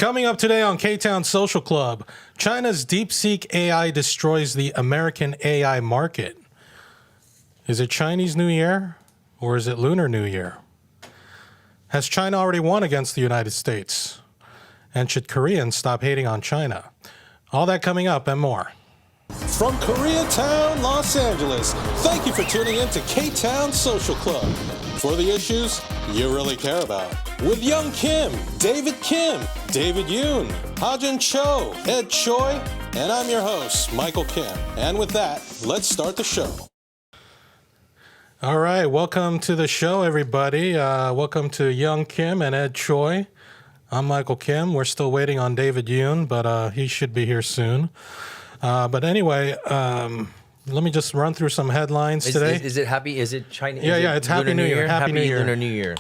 Coming up today on Ktown Social Club, China's DeepSeek AI destroys the American AI market. Is it Chinese New Year or is it Lunar New Year? Has China already won against the United States? And should Koreans stop hating on China? All that coming up and more. From Koreatown, Los Angeles, thank you for tuning in to Ktown Social Club. For the issues you really care about. With Young Kim, David Kim, David Yoon, Hajin Cho, Ed Choi, and I'm your host, Michael Kim. And with that, let's start the show. All right, welcome to the show, everybody. Welcome to Young Kim and Ed Choi. I'm Michael Kim. We're still waiting on David Yoon, but he should be here soon. But anyway, let me just run through some headlines today. Is it happy? Is it Chinese? Yeah, it's Happy New Year. Happy New Year. Lunar New Year.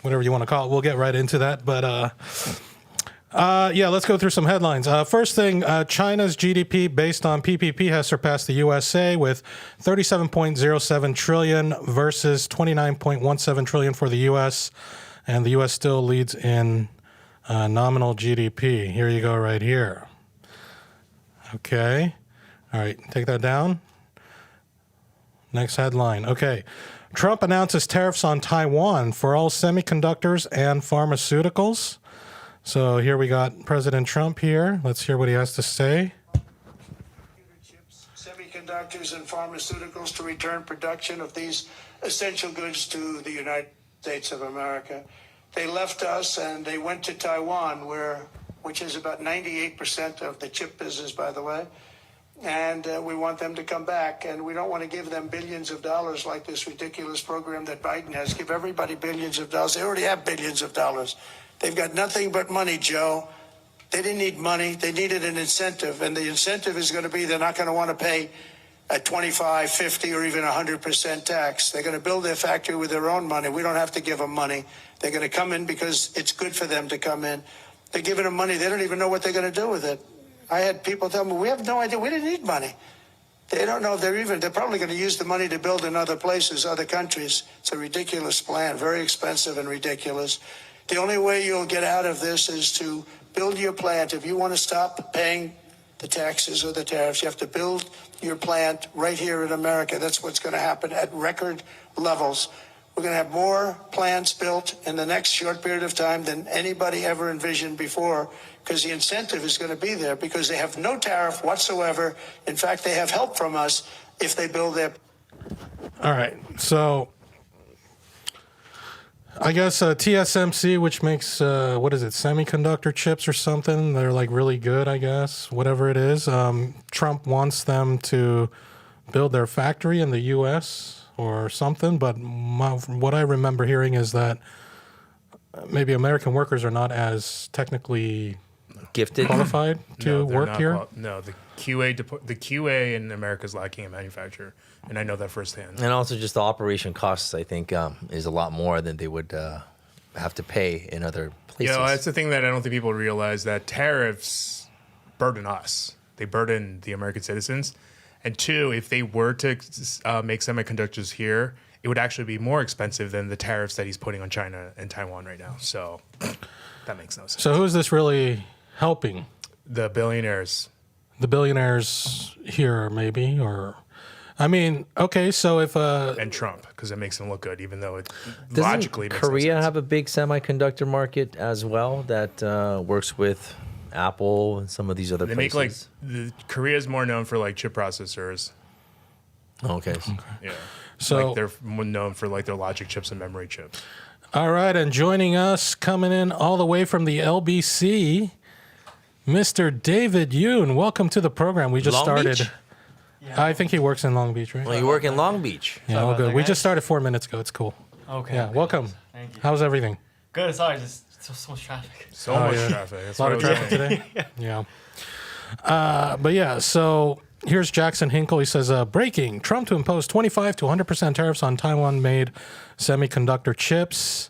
Whatever you want to call it. We'll get right into that. But let's go through some headlines. First thing, China's GDP based on PPP has surpassed the USA with $37.07 trillion versus $29.17 trillion for the US. And the US still leads in nominal GDP. Here you go right here. Okay. All right. Take that down. Next headline. Okay. Trump announces tariffs on Taiwan for all semiconductors and pharmaceuticals. So here we got President Trump here. Let's hear what he has to say. Chips, semiconductors and pharmaceuticals to return production of these essential goods to the United States of America. They left us and they went to Taiwan, which is about 98% of the chip business, by the way. And we want them to come back. And we don't want to give them billions of dollars like this ridiculous program that Biden has. Give everybody billions of dollars. They already have billions of dollars. They've got nothing but money, Joe. They didn't need money. They needed an incentive. And the incentive is going to be they're not going to want to pay a 25, 50, or even 100% tax. They're going to build their factory with their own money. We don't have to give them money. They're going to come in because it's good for them to come in. They're giving them money. They don't even know what they're going to do with it. I had people tell me, we have no idea. We didn't need money. They don't know if they're probably going to use the money to build in other places, other countries. It's a ridiculous plan, very expensive and ridiculous. The only way you'll get out of this is to build your plant. If you want to stop paying the taxes or the tariffs, you have to build your plant right here in America. That's what's going to happen at record levels. We're going to have more plants built in the next short period of time than anybody ever envisioned before, because the incentive is going to be there because they have no tariff whatsoever. In fact, they have help from us if they build their... All right. So I guess TSMC, which makes, semiconductor chips or something. They're like really good, I guess, whatever it is. Trump wants them to build their factory in the U.S. or something. But what I remember hearing is that maybe American workers are not as technically Gifted, qualified to work here. No, the QA in America is lacking in manufacture, and I know that firsthand. and also just the operation costs. I think is a lot more than they would have to pay in other places. That's the thing that I don't think people realize, that tariffs burden us. They burden the American citizens. And two, if they were to make semiconductors here, it would actually be more expensive than the tariffs that he's putting on China and Taiwan right now. So that makes no sense. So who's this really helping? The billionaires. The billionaires here, maybe, or... I mean, okay, so if... And Trump, because it makes him look good, even though it Doesn't logically makes no Korea sense. have a big semiconductor market as well that works with Apple and some of these other They places? Korea is more known for like chip processors. Okay. Yeah. So- like they're more known for like their logic chips and memory chips. All right, and joining us, coming in all the way from the LBC, Mr. David Yoon. Welcome to the program. We just Long started. Beach? I think he works in Long Beach, right? Well, you work in Long Beach. Yeah, all good. We just started 4 minutes ago. It's cool. Okay. Yeah, welcome. Thank you. How's everything? Good. Sorry, just so much traffic. So Oh, much yeah. traffic. That's A lot of what I was traffic saying. today. Yeah. But yeah, so here's Jackson Hinkle. He says, breaking. Trump to impose 25 to 100% tariffs on Taiwan-made semiconductor chips.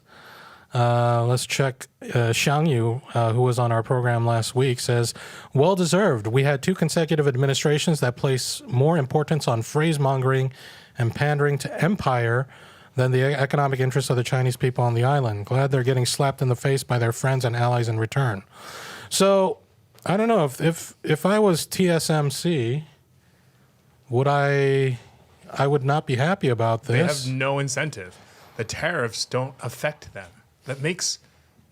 Let's check. Xiang Yu, who was on our program last week, says, well deserved. We had 2 consecutive administrations that place more importance on phrase mongering and pandering to empire than the economic interests of the Chinese people on the island. Glad they're getting slapped in the face by their friends and allies in return. So I don't know if I was TSMC, I would not be happy about this. They have no incentive. The tariffs don't affect them. That makes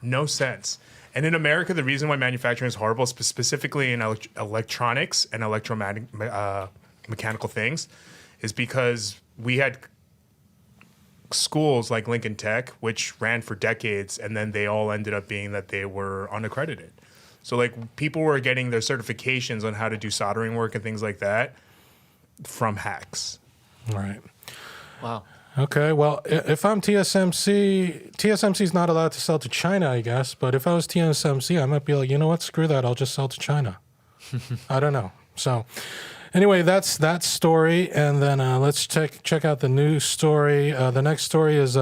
no sense. And in America, the reason why manufacturing is horrible, specifically in electronics and mechanical things, is because we had schools like Lincoln Tech, which ran for decades, and then they all ended up being that they were unaccredited. So like people were getting their certifications on how to do soldering work and things like that from hacks. Right. Wow. Okay, well, if I'm TSMC is not allowed to sell to China, I guess. But if I was TSMC, I might be like, you know what, screw that, I'll just sell to China. I don't know. So anyway, that's that story. And then let's check out the news story. The next story is,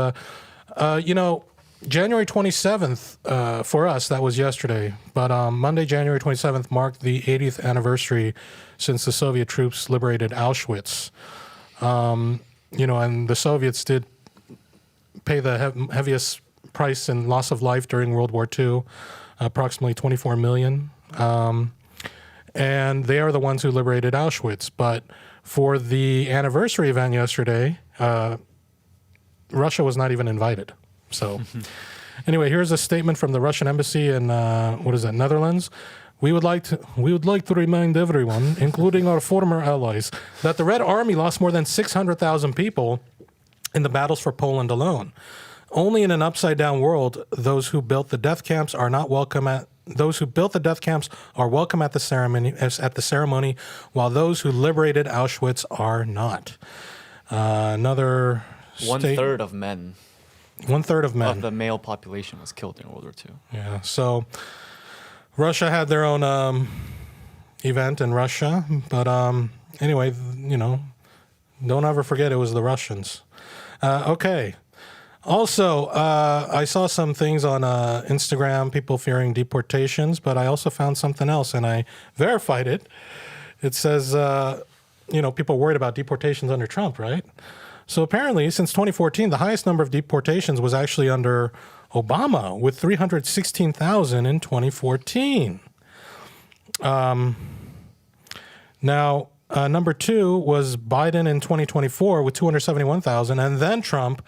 January 27th, for us, that was yesterday. But Monday, January 27th, marked the 80th anniversary since the Soviet troops liberated Auschwitz. And the Soviets did pay the heaviest price in loss of life during World War II, approximately 24 million. And they are the ones who liberated Auschwitz. But for the anniversary event yesterday, Russia was not even invited. So anyway, here's a statement from the Russian embassy in, Netherlands. We would like to remind everyone, including our former allies, that the Red Army lost more than 600,000 people in the battles for Poland alone. Only in an upside-down world, those who built the death camps are welcome at the ceremony, while those who liberated Auschwitz are not. Another One-third of men. One-third of men. Of the male population was killed in World War II. Yeah, so Russia had their own event in Russia, but anyway, don't ever forget it was the Russians. Okay. Also, I saw some things on Instagram, people fearing deportations, but I also found something else, and I verified it. It says, people worried about deportations under Trump, right? So apparently, since 2014, the highest number of deportations was actually under Obama, with 316,000 in 2014. Now, number two was Biden in 2024 with 271,000, and then Trump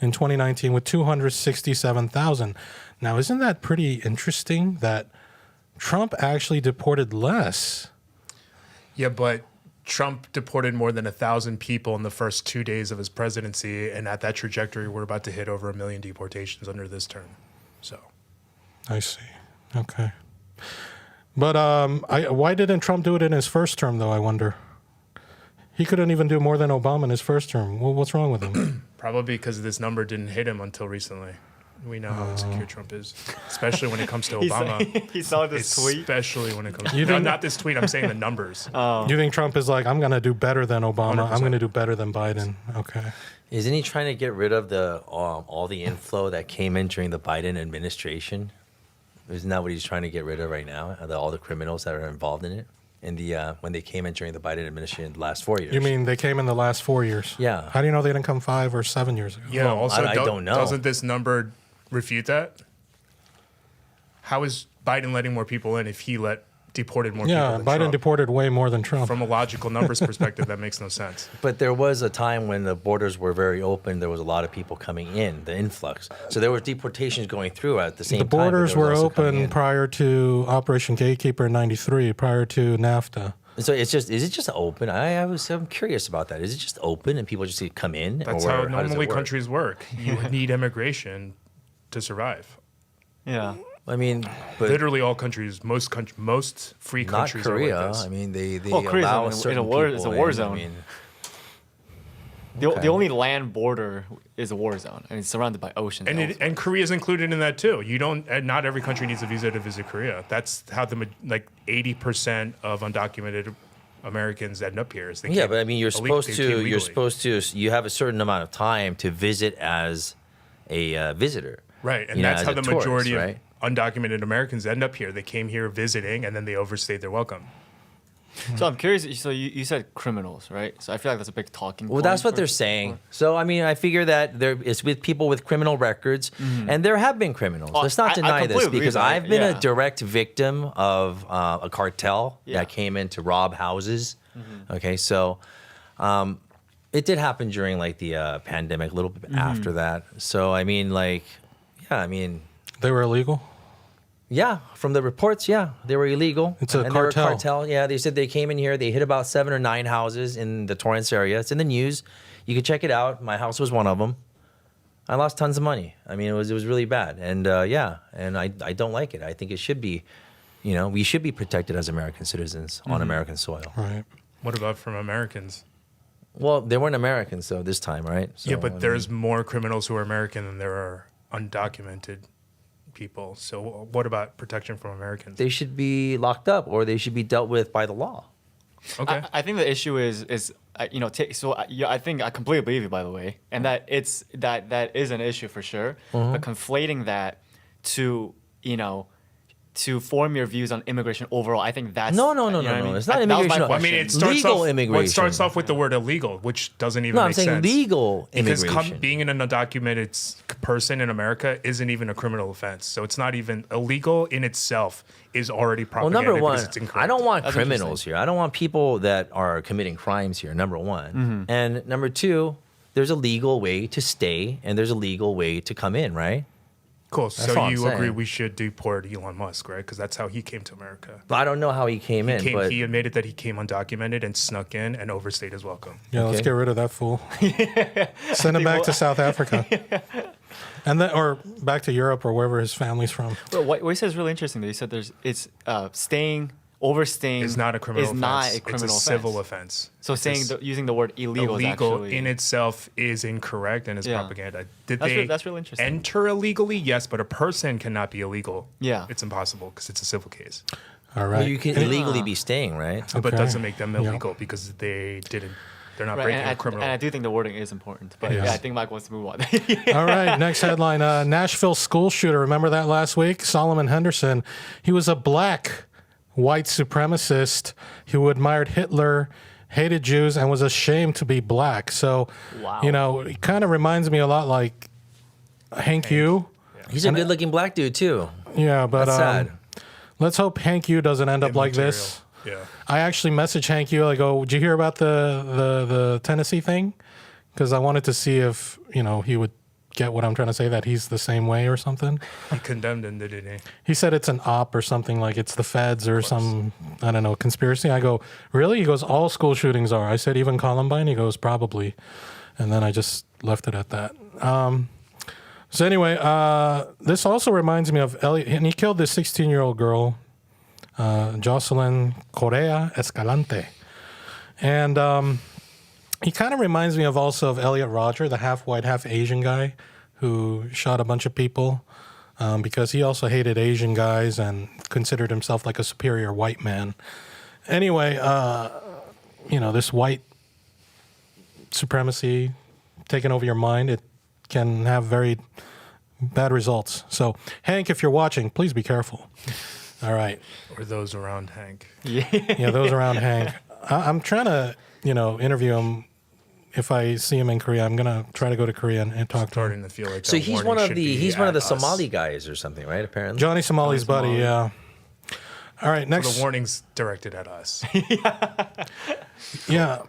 in 2019 with 267,000. Now, isn't that pretty interesting that Trump actually deported less? Yeah, but Trump deported more than 1,000 people in the first 2 days of his presidency, and at that trajectory, we're about to hit over 1 million deportations under this term. So, I see. Okay, but why didn't Trump do it in his first term, though? I wonder. He couldn't even do more than Obama in his first term. Well, what's wrong with him? Probably because this number didn't hit him until recently. We know how insecure Trump is, especially when it comes to Obama. He saw this tweet. Especially when it comes to not this tweet, I'm saying the numbers. You think Trump is like, I'm going to do better than Obama. 100%. I'm going to do better than Biden. Okay. Isn't he trying to get rid of the all the inflow that came in during the Biden administration? Isn't that what he's trying to get rid of right now? All the criminals that are involved in it? When they came in during the Biden administration the last 4 years. You mean they came in the last 4 years? Yeah. How do you know they didn't come 5 or 7 years ago? Yeah, Well, also, I don't know. Doesn't this number refute that? How is Biden letting more people in if he deported more people Yeah, than Biden Trump? deported way more than Trump. From a logical numbers perspective, that makes no sense. But there was a time when the borders were very open. There was a lot of people coming in, the influx. So there were deportations going through at the same time. The borders but there were was also coming open in. prior to Operation Gatekeeper in 93, prior to NAFTA. So is it just open? I'm curious about that. Is it just open and people just come in? That's or how does it normally work? countries work. You need immigration to survive. Yeah. I mean, but Literally all countries, most free not countries Korea. are like this. I mean, they Korea's allow in certain a war. people It's a war in. zone. I mean, The only land border is a war zone, and it's surrounded by oceans. And Korea's included in that too. Not every country needs a visa to visit Korea. That's how 80% of undocumented Americans end up here. yeah, but I mean, you have a certain amount of time to visit as a visitor. Right, and you know, that's as how a the tourist, majority right? of undocumented Americans end up here. They came here visiting, and then they overstayed their welcome. So I'm curious. So you said criminals, right? So I feel like that's a big talking Well, point. that's what for they're saying. So, I mean, I figure that it's with people with criminal records, and there have been criminals. Oh, Let's not I deny completely this agree because with that. I've been a Yeah. direct victim of a cartel Yeah. that came in to rob houses. Okay, so it did happen during like the pandemic, a little bit after that. So, I mean, like, yeah, I mean, They were illegal. yeah, from the reports, yeah, they were illegal. It's a and they were cartel. cartel. Yeah, they said they came in here. They hit about 7 or 9 houses in the Torrance area. It's in the news. You can check it out. My house was one of them. I lost tons of money. I mean, it was really bad. And yeah, and I don't like it. I think it should be, we should be protected as American citizens on American soil. Right. What about from Americans? Well, they weren't Americans though this time, right? So, Yeah, I but mean, there's more criminals who are American than there are undocumented people. So what about protection from Americans? they should be locked up or they should be dealt with by the law. Okay. I think the issue is I think I completely believe you, by the way, and that it's that is an issue for sure. But conflating that to to form your views on immigration overall, I think that's No. you know what I mean? It's not That was my immigration. I mean, it question. starts Legal off, well, immigration. it starts off with the word illegal, which doesn't even No, I'm make saying sense. legal Because immigration. being an undocumented person in America isn't even a criminal offense. So it's not even illegal in itself is already Well, propagated number one, because it's incorrect. I don't want That's criminals here. I don't want people that are committing crimes here, number one. And number two, there's a legal way to stay and there's a legal way to come in, right? Cool. all So I'm you agree saying. we should deport Elon Musk, right? Because that's how he came to America. But I don't know how he came in, but He admitted that he came undocumented and snuck in and overstayed his welcome. Yeah, let's Okay. get rid of that fool. Send him back to South Africa. And then, or back to Europe or wherever his family's from. But what he said is really interesting. That he said overstaying It's not a criminal is offense. not a criminal it's a offense. civil offense. So It's using the word illegal is illegal actually in itself is incorrect and is Yeah. propaganda. Did That's they that's really interesting. enter illegally? Yes, but a person cannot be illegal. Yeah. It's impossible because it's a civil case. All right. well, you can illegally be staying, right? But Okay. doesn't make them Yeah. illegal because they're not Right, breaking and a criminal. and I do think the wording is important. But Yes. yeah, I think Mike wants to move on. All right, next headline. Nashville school shooter. Remember that last week? Solomon Henderson. He was a black white supremacist who admired Hitler, hated Jews, and was ashamed to be black. So, Wow. it kind of reminds me a lot like Hank Yu. He's a good-looking black dude too. Yeah, but That's sad. let's hope Hank Yu doesn't end up like this. Yeah. I actually messaged Hank Yu. I go, did you hear about the Tennessee thing? Because I wanted to see if, he would get what I'm trying to say, that he's the same way or something. He condemned him, didn't he? He said it's an op or something, like it's the feds or some, I don't know, conspiracy. I go, really? He goes, all school shootings are. I said, even Columbine? He goes, probably. And then I just left it at that. So anyway, this also reminds me of Elliot, and he killed this 16-year-old girl, Jocelyn Correa Escalante. And he kind of reminds me of Elliot Rodger, the half white, half Asian guy who shot a bunch of people because he also hated Asian guys and considered himself like a superior white man. Anyway, this white supremacy taking over your mind, it can have very bad results. So, Hank, if you're watching, please be careful. All right. Or those around Hank. Yeah, those around Hank. I'm trying to, interview him. If I see him in Korea, I'm gonna try to go to Korea and talk to him. Starting to feel like So that he's warning one of should the be one of the at us. Somali guys or something, right? Apparently. Johnny Somali's buddy, Somali. yeah. All right, next. The warning's directed at us. Yeah.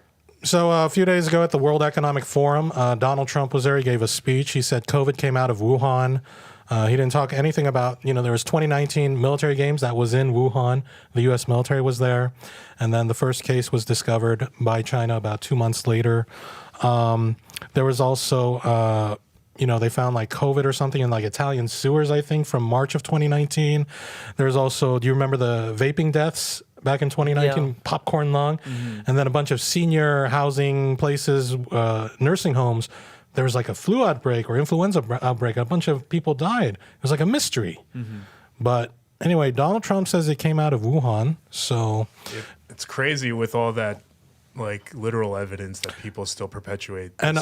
So a few days ago at the World Economic Forum, Donald Trump was there. He gave a speech. He said COVID came out of Wuhan. He didn't talk anything about, there was 2019 military games that was in Wuhan. The U.S. military was there. And then the first case was discovered by China about 2 months later. There was also, they found like COVID or something in like Italian sewers, I think, from March of 2019. There's also, do you remember the vaping deaths back in 2019? Yeah. Popcorn lung. And then a bunch of senior housing places, nursing homes. There was like a flu outbreak or influenza outbreak. A bunch of people died. It was like a mystery. But anyway, Donald Trump says it came out of Wuhan. So It's crazy with all that like literal evidence that people still perpetuate. and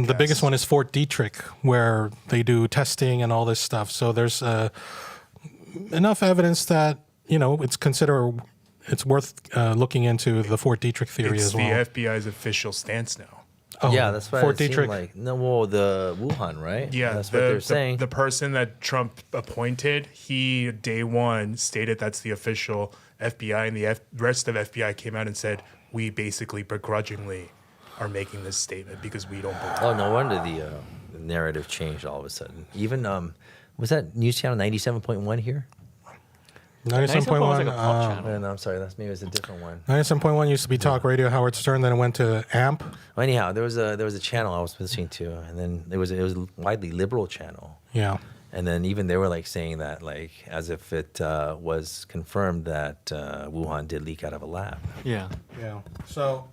the biggest one is Fort Detrick, where they do testing and all this stuff. So there's enough evidence that it's considered it's worth looking into the Fort Detrick theory It's as the well. FBI's official stance now. Oh, Yeah, that's what Fort it seemed Detrick. like. No, well, the Wuhan, right? Yeah, that's what they're saying. The person that Trump appointed, he day one stated that's the official FBI, and the rest of FBI came out and said we basically begrudgingly are making this statement because we don't believe. Oh, no wonder the narrative changed all of a sudden. Even was that news channel 97.1 here? 97.1. was like a pop channel. No, I'm sorry, that's maybe it's a different one. 97.1 used to be Talk Radio, Howard Stern. Then it went to AMP. Well, anyhow, there was a channel I was listening to, and then it was a widely liberal channel. Yeah. And then even they were like saying that like as if it was confirmed that Wuhan did leak out of a lab. Yeah. Yeah. So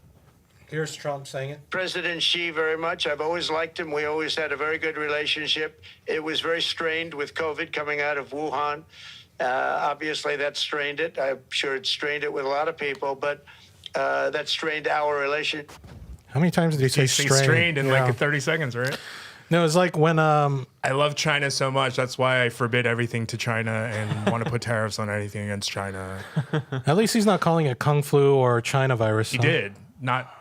here's Trump saying it. President Xi very much. I've always liked him. We always had a very good relationship. It was very strained with COVID coming out of Wuhan. Obviously, that strained it. I'm sure it strained it with a lot of people, but that strained our relation. How many times did he say He say strained? strained in Yeah. like 30 seconds, right? No, it's like when I love China so much. That's why I forbid everything to China and want to put tariffs on anything against China. at least he's not calling it Kung Flu or China virus. He huh? did. Not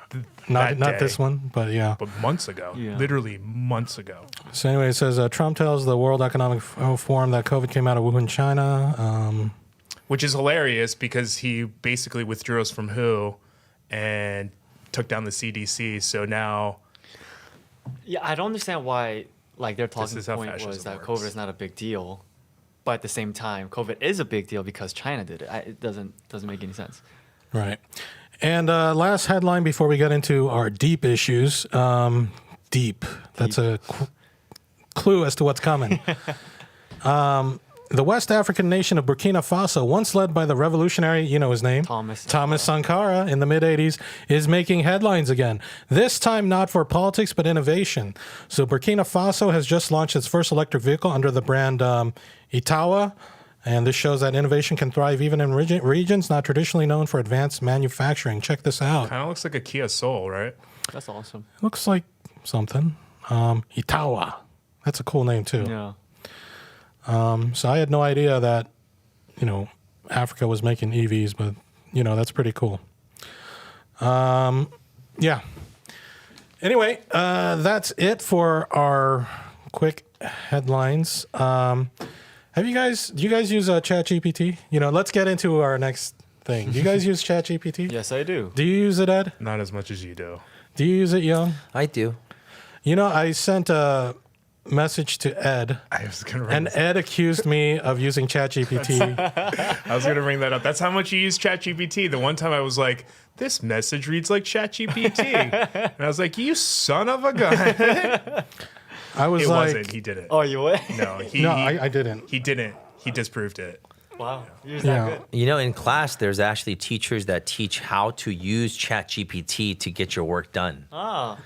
Not that this day, one, but yeah. but months ago. Yeah. Literally months ago. So anyway, it says Trump tells the World Economic Forum that COVID came out of Wuhan, China. Which is hilarious because he basically withdrew us from WHO and took down the CDC. So now Yeah, I don't understand why like their talking is how point fascism was that works. COVID is not a big deal, but at the same time, COVID is a big deal because China did it. It doesn't make any sense. Right. And last headline before we get into our deep issues. Deep. That's a clue as to what's coming. The West African nation of Burkina Faso, once led by the revolutionary, you know his name, Thomas Sankara in the mid-'80s, is making headlines again. This time not for politics, but innovation. So Burkina Faso has just launched its first electric vehicle under the brand Itawa. And this shows that innovation can thrive even in regions not traditionally known for advanced manufacturing. Check this out. kind of looks like a Kia Soul, right? That's awesome. Looks like something. Itawa. That's a cool name, too. Yeah. So I had no idea that, Africa was making EVs, but, that's pretty cool. Yeah. Anyway, that's it for our quick headlines. Do you guys use ChatGPT? Let's get into our next thing. Do you guys use ChatGPT? Yes, I do. Do you use it, Ed? Not as much as you do. Do you use it, Young? I do. I sent a message to Ed, I was gonna bring and this- Ed accused me of using ChatGPT. I was gonna bring that up. That's how much you use ChatGPT. The one time I was like, "This message reads like ChatGPT," and I was like, "You son of a gun!" I was It like, wasn't. He did it. Oh, you would? No, no, I didn't. He didn't. He disproved it. Wow. You're Yeah. that good. In class, there's actually teachers that teach how to use ChatGPT to get your work done. Ah.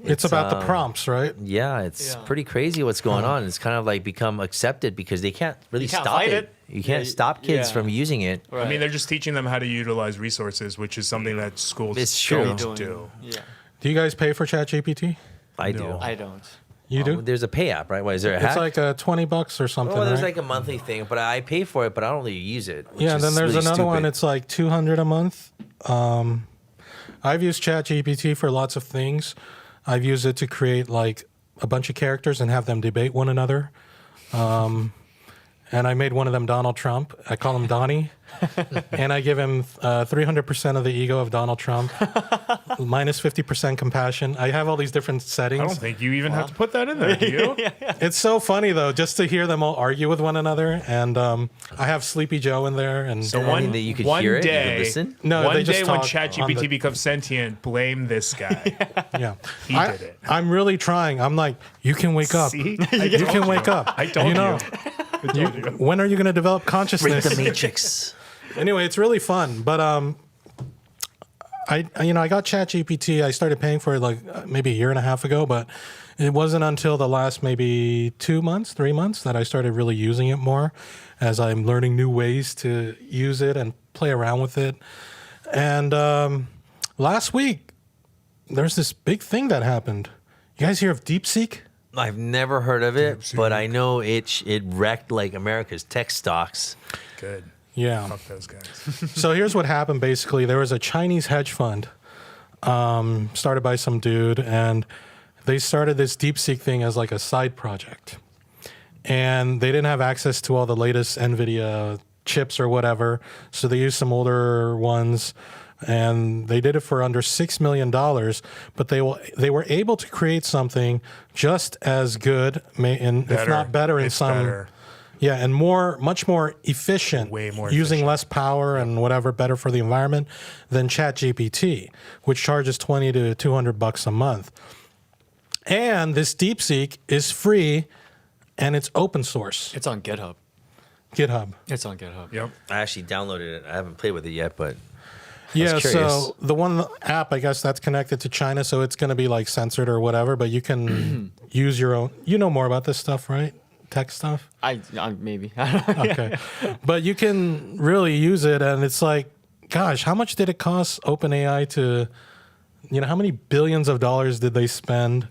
It's about the prompts, right? Yeah, it's Yeah. pretty crazy what's going on. It's kind of like become accepted because they can't really You can't stop fight it. it. You can't Yeah, stop kids yeah. from using it. Right. I mean, they're just teaching them how to utilize resources, which is something that schools It's true. don't do. Yeah. Do you guys pay for ChatGPT? I No. do. I don't. You do? There's a pay app, right? What is there? A It's hack? like $20 or something, Well, there's right? like a monthly thing, but I pay for it, but I don't really use it. which Yeah, and then is there's really another one. stupid. It's like $200 a month. I've used ChatGPT for lots of things. I've used it to create like a bunch of characters and have them debate one another. And I made one of them Donald Trump. I call him Donnie. And I give him 300% of the ego of Donald Trump, minus 50% compassion. I have all these different I settings. don't think you even have to put that in there, do you? It's so funny though, just to hear them all argue with one another. And I have Sleepy Joe in there. And So I mean, that you could hear it, you could listen? No, one they just day when talk on ChatGPT the- becomes sentient, blame this guy. yeah, He I, did it. I'm really trying. I'm like, you can wake up. See? You can wake up. I told you. When are you going to develop consciousness? Matrix. Anyway, it's really fun. But I got ChatGPT. I started paying for it like maybe a year and a half ago, but it wasn't until the last maybe 3 months that I started really using it more, as I'm learning new ways to use it and play around with it. And last week, there's this big thing that happened. You guys hear of DeepSeek? I've never heard of it, but I know it wrecked like America's tech stocks. Good. Yeah. Fuck those guys. So here's what happened. Basically, there was a Chinese hedge fund started by some dude, and they started this DeepSeek thing as like a side project. And they didn't have access to all the latest NVIDIA chips or whatever, so they used some older ones. And they did it for under $6 million, but they were able to create something just as good, if not better, in some. Better. Yeah, and much more efficient, Way more using efficient. less power and whatever, better for the environment than ChatGPT, which charges $20 to $200 a month. And this DeepSeek is free, and it's open source. It's on GitHub. GitHub. It's on GitHub. Yep. I actually downloaded it. I haven't played with it yet, but Yeah, curious. so the one app, I guess that's connected to China, so it's going to be like censored or whatever, but you can use your own. You know more about this stuff, right? Tech stuff? I maybe. Okay. But you can really use it, and it's like, gosh, how much did it cost OpenAI to, how many billions of dollars did they spend?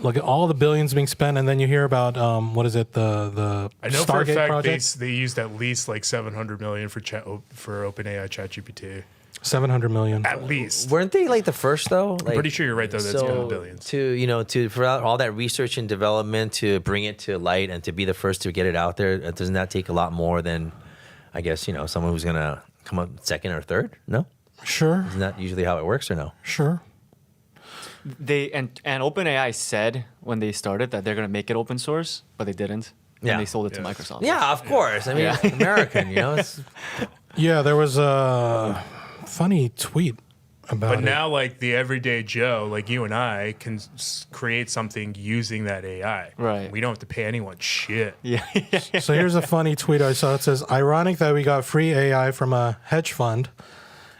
Look at all the billions being spent, and then you hear about, what is it, the I know Stargate for a fact project? they used at least like $700 million for OpenAI ChatGPT. 700 million. At least. weren't they like the first though? Like, Pretty sure you're right though. That's going to billions. For all that research and development to bring it to light and to be the first to get it out there, doesn't that take a lot more than, I guess, someone who's gonna come up second or third? No, Sure, isn't that usually how it works, or no? sure. They and OpenAI said when they started that they're gonna make it open source, but they didn't. Yeah. And they sold it to Yeah. Microsoft. Yeah, of course. I mean, Yeah. American, It's, Yeah, there was a funny tweet about But it. now, like the everyday Joe, like you and I, can create something using that AI. Right. We don't have to pay anyone shit. Yeah. So here's a funny tweet I saw. It says, ironic that we got free AI from a hedge fund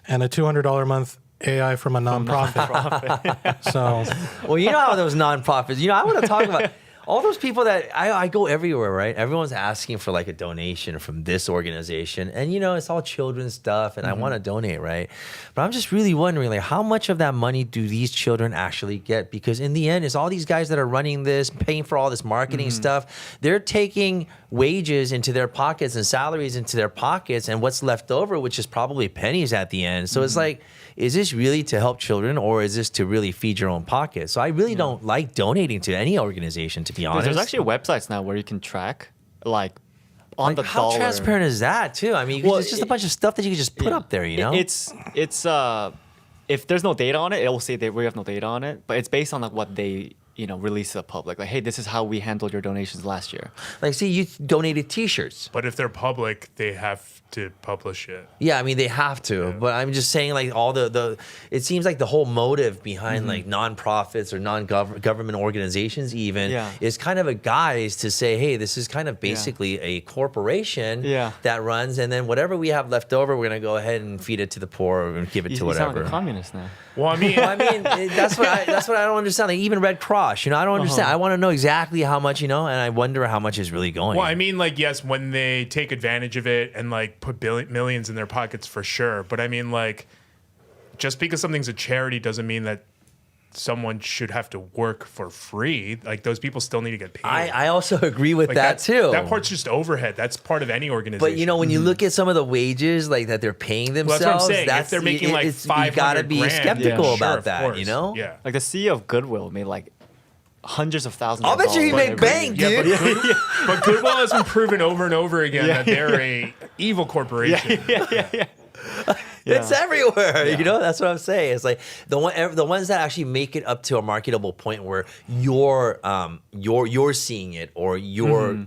and a $200 a month AI from a nonprofit. So well, you know how those nonprofits. I want to talk about all those people that I go everywhere, right? Everyone's asking for like a donation from this organization, and it's all children's stuff, and I want to donate, right? But I'm just really wondering, like, how much of that money do these children actually get? Because in the end, it's all these guys that are running this, paying for all this marketing stuff. They're taking wages into their pockets and salaries into their pockets, and what's left over, which is probably pennies at the end. So it's like, is this really to help children, or is this to really feed your own pocket? So I really don't like donating to any organization, to be honest. There's actually websites now where you can track like on the how dollar. transparent is that too? I mean, it's just a bunch of stuff that you can just put up there, It's if there's no data on it, it will say that we have no data on it, but it's based on like what they release to the public. Like, hey, this is how we handled your donations last year. Like, see, you donated T-shirts. But if they're public, they have to publish it. Yeah, I mean they have to, but I'm just saying, like, all the it seems like the whole motive behind like nonprofits or non-government organizations even is kind of a guise to say, hey, this is kind of basically a corporation that runs, and then whatever we have left over, we're gonna go ahead and feed it to the poor and give it to You sound whatever. like a communist now. Well, I mean, That's what I don't understand. Like, even Red Cross, I don't understand. I want to know exactly how much, and I wonder how much is really going. well, I mean, like, yes, when they take advantage of it and like put millions in their pockets for sure. But I mean, like, just because something's a charity doesn't mean that someone should have to work for free. Like, those people still need to get paid. I also agree with Like, that too. That part's just overhead. That's part of any organization. But when you look at some of the wages like that they're paying Well, themselves, that's what I'm saying. If they're making like you gotta $500 be grand, skeptical sure, about of that. course. Yeah. Like the CEO of Goodwill made like hundreds of thousands. I'll of bet you he dollars made every bank, year. dude. But Goodwill has been proven over and over again that they're a evil corporation. It's everywhere. That's what I'm saying. It's like the ones that actually make it up to a marketable point where you're seeing it or you're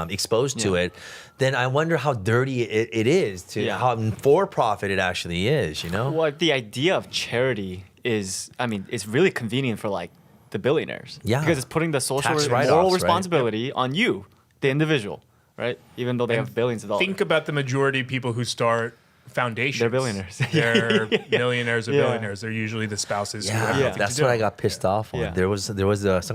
exposed to it. Then I wonder how dirty it is to how for profit it actually is. Well, the idea of charity is, I mean, it's really convenient for like the billionaires. Yeah. Because it's putting the social Tax and write-offs, moral right? responsibility on you, the individual, right? Even though they have billions of dollars. Think about the majority of people who start foundations. They're billionaires. They're millionaires or billionaires. They're usually the spouses. who have nothing That's to do. what I got pissed off on. Yeah. There was some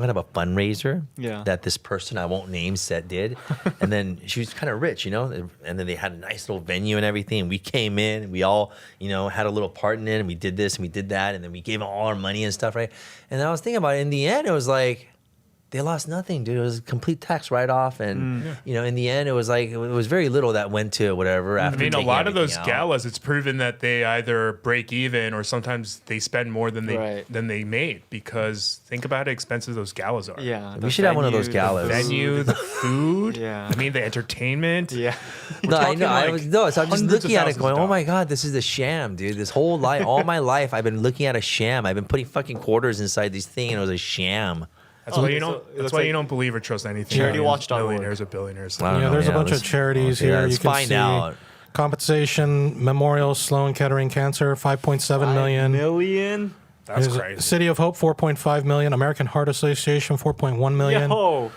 kind of a fundraiser Yeah. that this person I won't name did, and then she was kind of rich, and then they had a nice little venue and everything. And we came in, and we all had a little part in it, and we did this and we did that, and then we gave them all our money and stuff, right? And I was thinking about it. In the end, it was like, they lost nothing, dude. It was a complete tax write-off, and you know, in the end, it was like it was very little that went to whatever. After I mean, a taking lot of those everything out. galas, it's proven that they either break even or sometimes they spend more than they Right. made, because think about how expensive those galas are. Yeah. We the should have one of those venue, the galas. The venue, the food. Yeah. I mean, the entertainment. Yeah. No, I talking know. like So I'm just hundreds of looking at it thousands going, of oh my dollars. God, this is a sham, dude. This whole life, all my life, I've been looking at a sham. I've been putting fucking quarters inside these things, and it was a sham. That's why you so don't. it That's looks why like you don't believe or trust anything. CharityWatch.org. Millionaires or billionaires. I don't Yeah, know. there's a bunch of let's- charities okay, here. let's You can find see out. compensation, Memorial Sloan Kettering Cancer, 5.7 million. million. That's There's crazy. City of Hope, 4.5 million. American Heart Association, 4.1 million. Yo.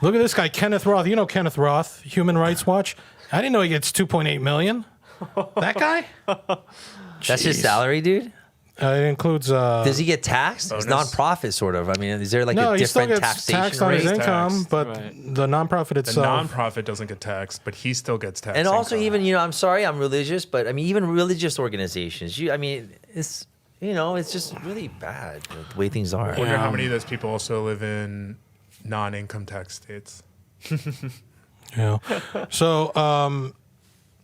Look at this guy, Kenneth Roth. You know Kenneth Roth, Human Rights Watch. I didn't know he gets 2.8 million. That guy? That's his Jeez. salary, dude. It includes. Does he get taxed? It's Bonus? nonprofit, sort of. I mean, is there like No, a he still different gets taxation taxed on rate? his Taxed. income, but Right. the nonprofit The itself. nonprofit doesn't get taxed, but he still gets taxed. And also, income. even, you know, I'm sorry, I'm religious, but I mean, even religious organizations, I mean, it's, you know, it's just really bad the way things are. I wonder how many of those people also live in non-income tax states. Yeah. So,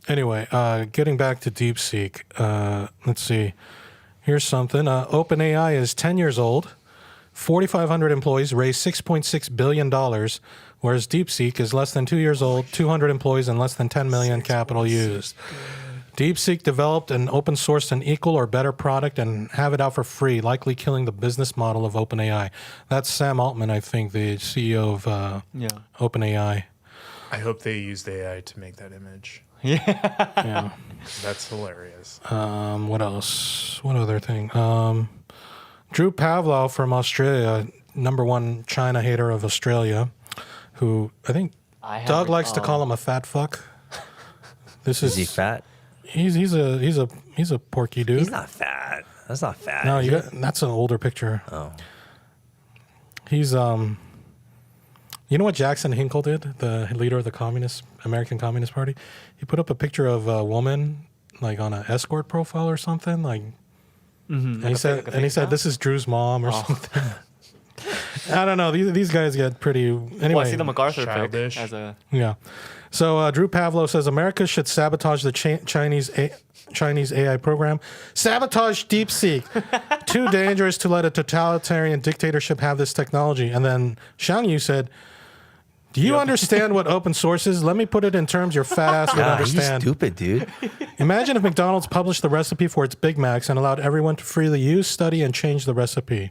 anyway, getting back to DeepSeek, let's see. Here's something. OpenAI is 10 years old, 4,500 employees, raised $6.6 billion, whereas DeepSeek is less than 2 years old, 200 employees, and less than 10 million capital used. DeepSeek developed and open sourced an equal or better product and have it out for free, likely killing the business model of OpenAI. That's Sam Altman, I think, the CEO of Yeah. OpenAI. I hope they used AI to make that image. Yeah. That's hilarious. What else? What other thing? Drew Pavlov from Australia, #1 China hater of Australia, who I think Doug likes to call him a fat fuck. This Is he fat? He's a porky dude. He's not fat. That's not fat. No, is you it? got, that's an older picture. Oh. He's you know what Jackson Hinkle did, the leader of the American Communist Party? He put up a picture of a woman like on an escort profile or something, like, and he said, "This is Drew's mom" or something. I don't know. These guys get pretty. Anyway, Well, I see the MacArthur Childish. pick as a. yeah. So Drew Pavlov says America should sabotage the Chinese AI program. Sabotage DeepSeek. Too dangerous to let a totalitarian dictatorship have this technology. And then Xiang Yu said, "Do you understand what open source is? Let me put it in terms your fat ass would God, he's understand. stupid, dude. Imagine if McDonald's published the recipe for its Big Macs and allowed everyone to freely use, study, and change the recipe."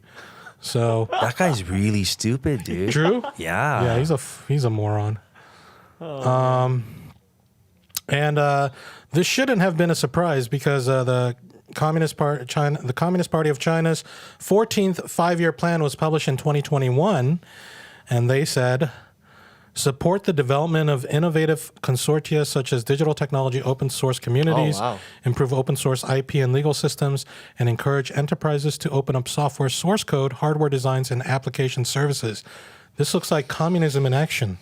So That guy's really stupid, dude. Drew, Yeah. yeah, he's a moron. And this shouldn't have been a surprise because the Communist Party of China's 14th five-year plan was published in 2021, and they said, support the development of innovative consortia such as digital technology, open source communities, wow. improve open source IP and legal systems, and encourage enterprises to open up software source code, hardware designs, and application services. This looks like communism in action.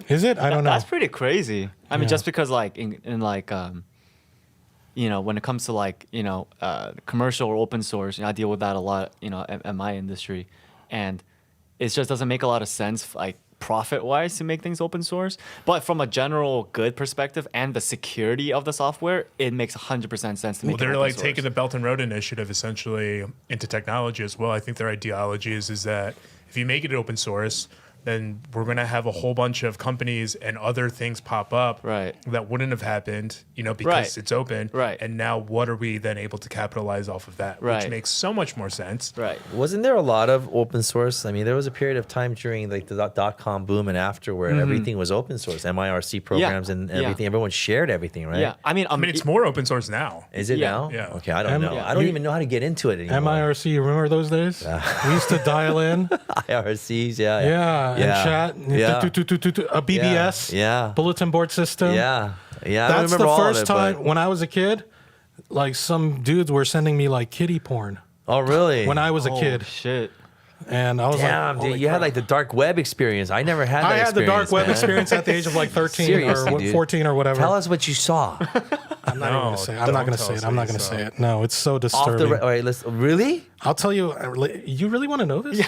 Is it? I don't know. That's pretty crazy. I mean, Yeah. just because like in like you know, when it comes to like, you know, commercial or open source, you know, I deal with that a lot, you know, at my industry, and it just doesn't make a lot of sense, like profit wise, to make things open source. But from a general good perspective and the security of the software, it makes 100% sense to make. Well, it they're open like source. taking the Belt and Road Initiative essentially into technology as well. I think their ideology is that if you make it open source, then we're going to have a whole bunch of companies and other things pop up Right. that wouldn't have happened, you know, because Right. it's open. Right. And now what are we then able to capitalize off of that? Right. Which makes so much more sense. Right. Wasn't there a lot of open source? I mean, there was a period of time during like the dot-com boom and after where everything was open source, MIRC programs and Yeah. everything. Everyone shared everthing, right? Yeah. I mean, I mean, it's more open source now. Is it Yeah. now? Yeah. Okay, I don't know. yeah. I don't You- even know how to get into it anymore. MIRC, you remember those days? We used to dial in. IRCs, yeah. Yeah, and chat. Yeah. A BBS. Yeah. Bulletin board system. Yeah. Yeah. I That's remember the all of first it, but- time when I was a kid, like some dudes were sending me like kiddie porn Oh, really? when I was a oh, kid. shit. And I was Damn, like, dude, holy you had crap. like the dark web experience. I never had that I had the dark experience, web man. experience at the age of like 13 Seriously, or dude. 14 or whatever. Tell us what you saw. I'm not even gonna say it. I'm not gonna say it. I'm not gonna say it. No, it's so Off disturbing. all right, let's really. I'll tell you. You really want to know this?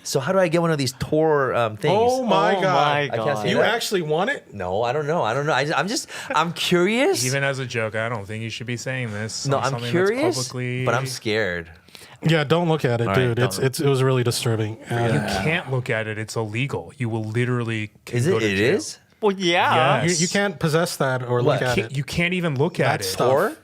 So how do I get one of these Tor things? Oh my Oh god! my I can't God. say You that. actually want it? No, I don't know. I'm curious. Even as a joke, I don't think you should be saying this. No, on I'm something curious, that's publicly... but I'm scared. Yeah, don't look at it, All right, dude. It was really disturbing. You can't look at it. It's illegal. You will literally. Is go it? to It jail. is. Well, yeah. Yes. You can't possess that or look at it. You can't even look at That it. stuff. Tor?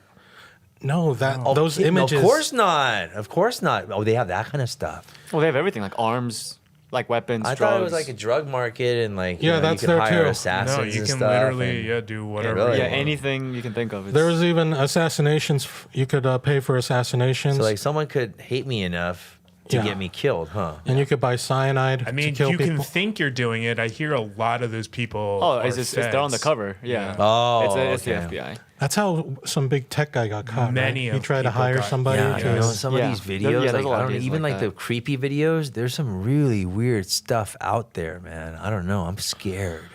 No, those No, images. of course not. Of course not. Oh, they have that kind of stuff. Well, they have everything like arms, like weapons, I drugs. thought it was like a drug market and like Yeah, you that's you could there hire too. assassins No, you and can stuff. literally and- do whatever. really. you yeah, want. anything you can think of. It's, There was even assassinations. You could pay for assassinations, So like someone could hate me enough to Yeah. get me killed, huh? and you could buy cyanide I mean, to kill you people. can think you're doing it. I hear a lot of those people. oh, are it's they're on the feds. cover. Yeah. Oh, it's okay. the FBI. That's how some big tech guy got caught. Many right? He of tried to people hire got- somebody. Yeah, to, you know, some Yeah. of these There- videos, yeah, there's like a lot I of don't videos even like like the that. creepy videos. There's some really weird stuff out there, man. I don't know. I'm scared,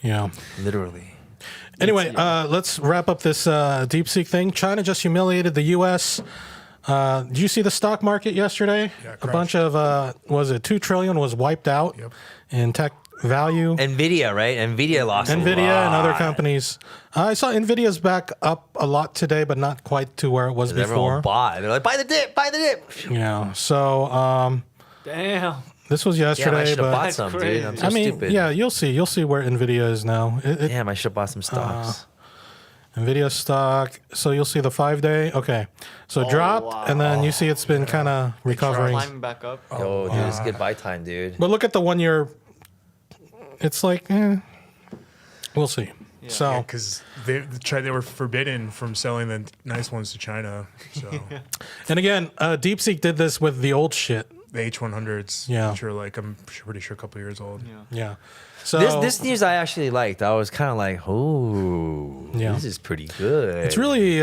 yeah. literally. Anyway, let's wrap up this DeepSeek thing. China just humiliated the U.S. Did you see the stock market yesterday? Yeah, a bunch of was it $2 trillion was wiped out Yep. in tech value. Nvidia, right? Nvidia lost a Nvidia lot. and other companies. I saw Nvidia's back up a lot today, but not quite to where it was Everyone before. bought. They're like, buy the dip, buy the dip. Yeah. So Damn. this was Damn, I yesterday, should have bought but some, crazy. dude. I'm so I mean, stupid. yeah, you'll see. You'll see where Nvidia is now. Damn, I should have bought some stocks. Nvidia stock. So you'll see the 5-day. Okay. So dropped, wow. and then you see it's been kind of recovering. Climbing back up. Yo, dude, it's good buy time, dude. But look at the 1 year. It's like, we'll see. So, Because they were forbidden from selling the nice ones to China. So and again, DeepSeek did this with the old shit. the H100s, Yeah. which are like I'm pretty sure a couple years old. Yeah. So This news I actually liked. I was kind of like, oh, Yeah. this is pretty good. it's really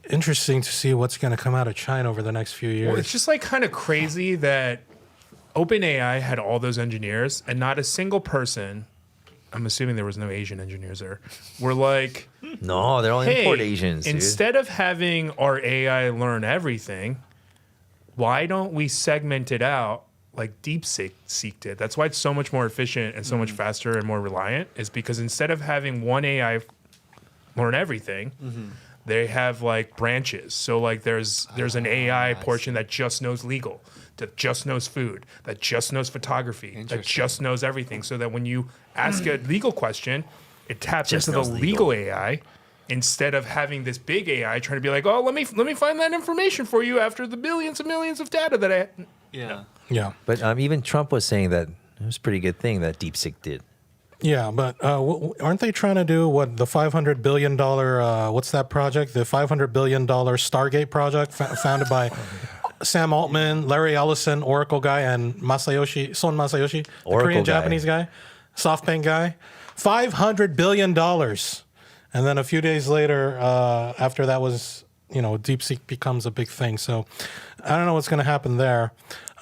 interesting to see what's going to come out of China over the next few years. Well, it's just like kind of crazy that OpenAI had all those engineers and not a single person. I'm assuming there was no Asian engineers there. Were like, No, they're all hey, import Asians, dude. instead of having our AI learn everything, why don't we segment it out like DeepSeek did? That's why it's so much more efficient and so much faster and more reliant, is because instead of having one AI learn everything, they have like branches. So like there's an AI portion that just knows legal, that just knows food, that just knows photography, that just knows everything. So that when you ask a legal question, it taps Just into the knows legal legal. AI instead of having this big AI trying to be like, oh, let me find that information for you after the billions and millions of data that I. Yeah. yeah. But even Trump was saying that it was a pretty good thing that DeepSeek did. Yeah, but aren't they trying to do what the $500 billion, what's that project? The $500 billion Stargate project founded by Sam Altman, Larry Ellison, Oracle guy, and Son Masayoshi, the Oracle Korean guy. Japanese guy, SoftBank guy. $500 billion. And then a few days later, after that was, DeepSeek becomes a big thing. So I don't know what's going to happen there.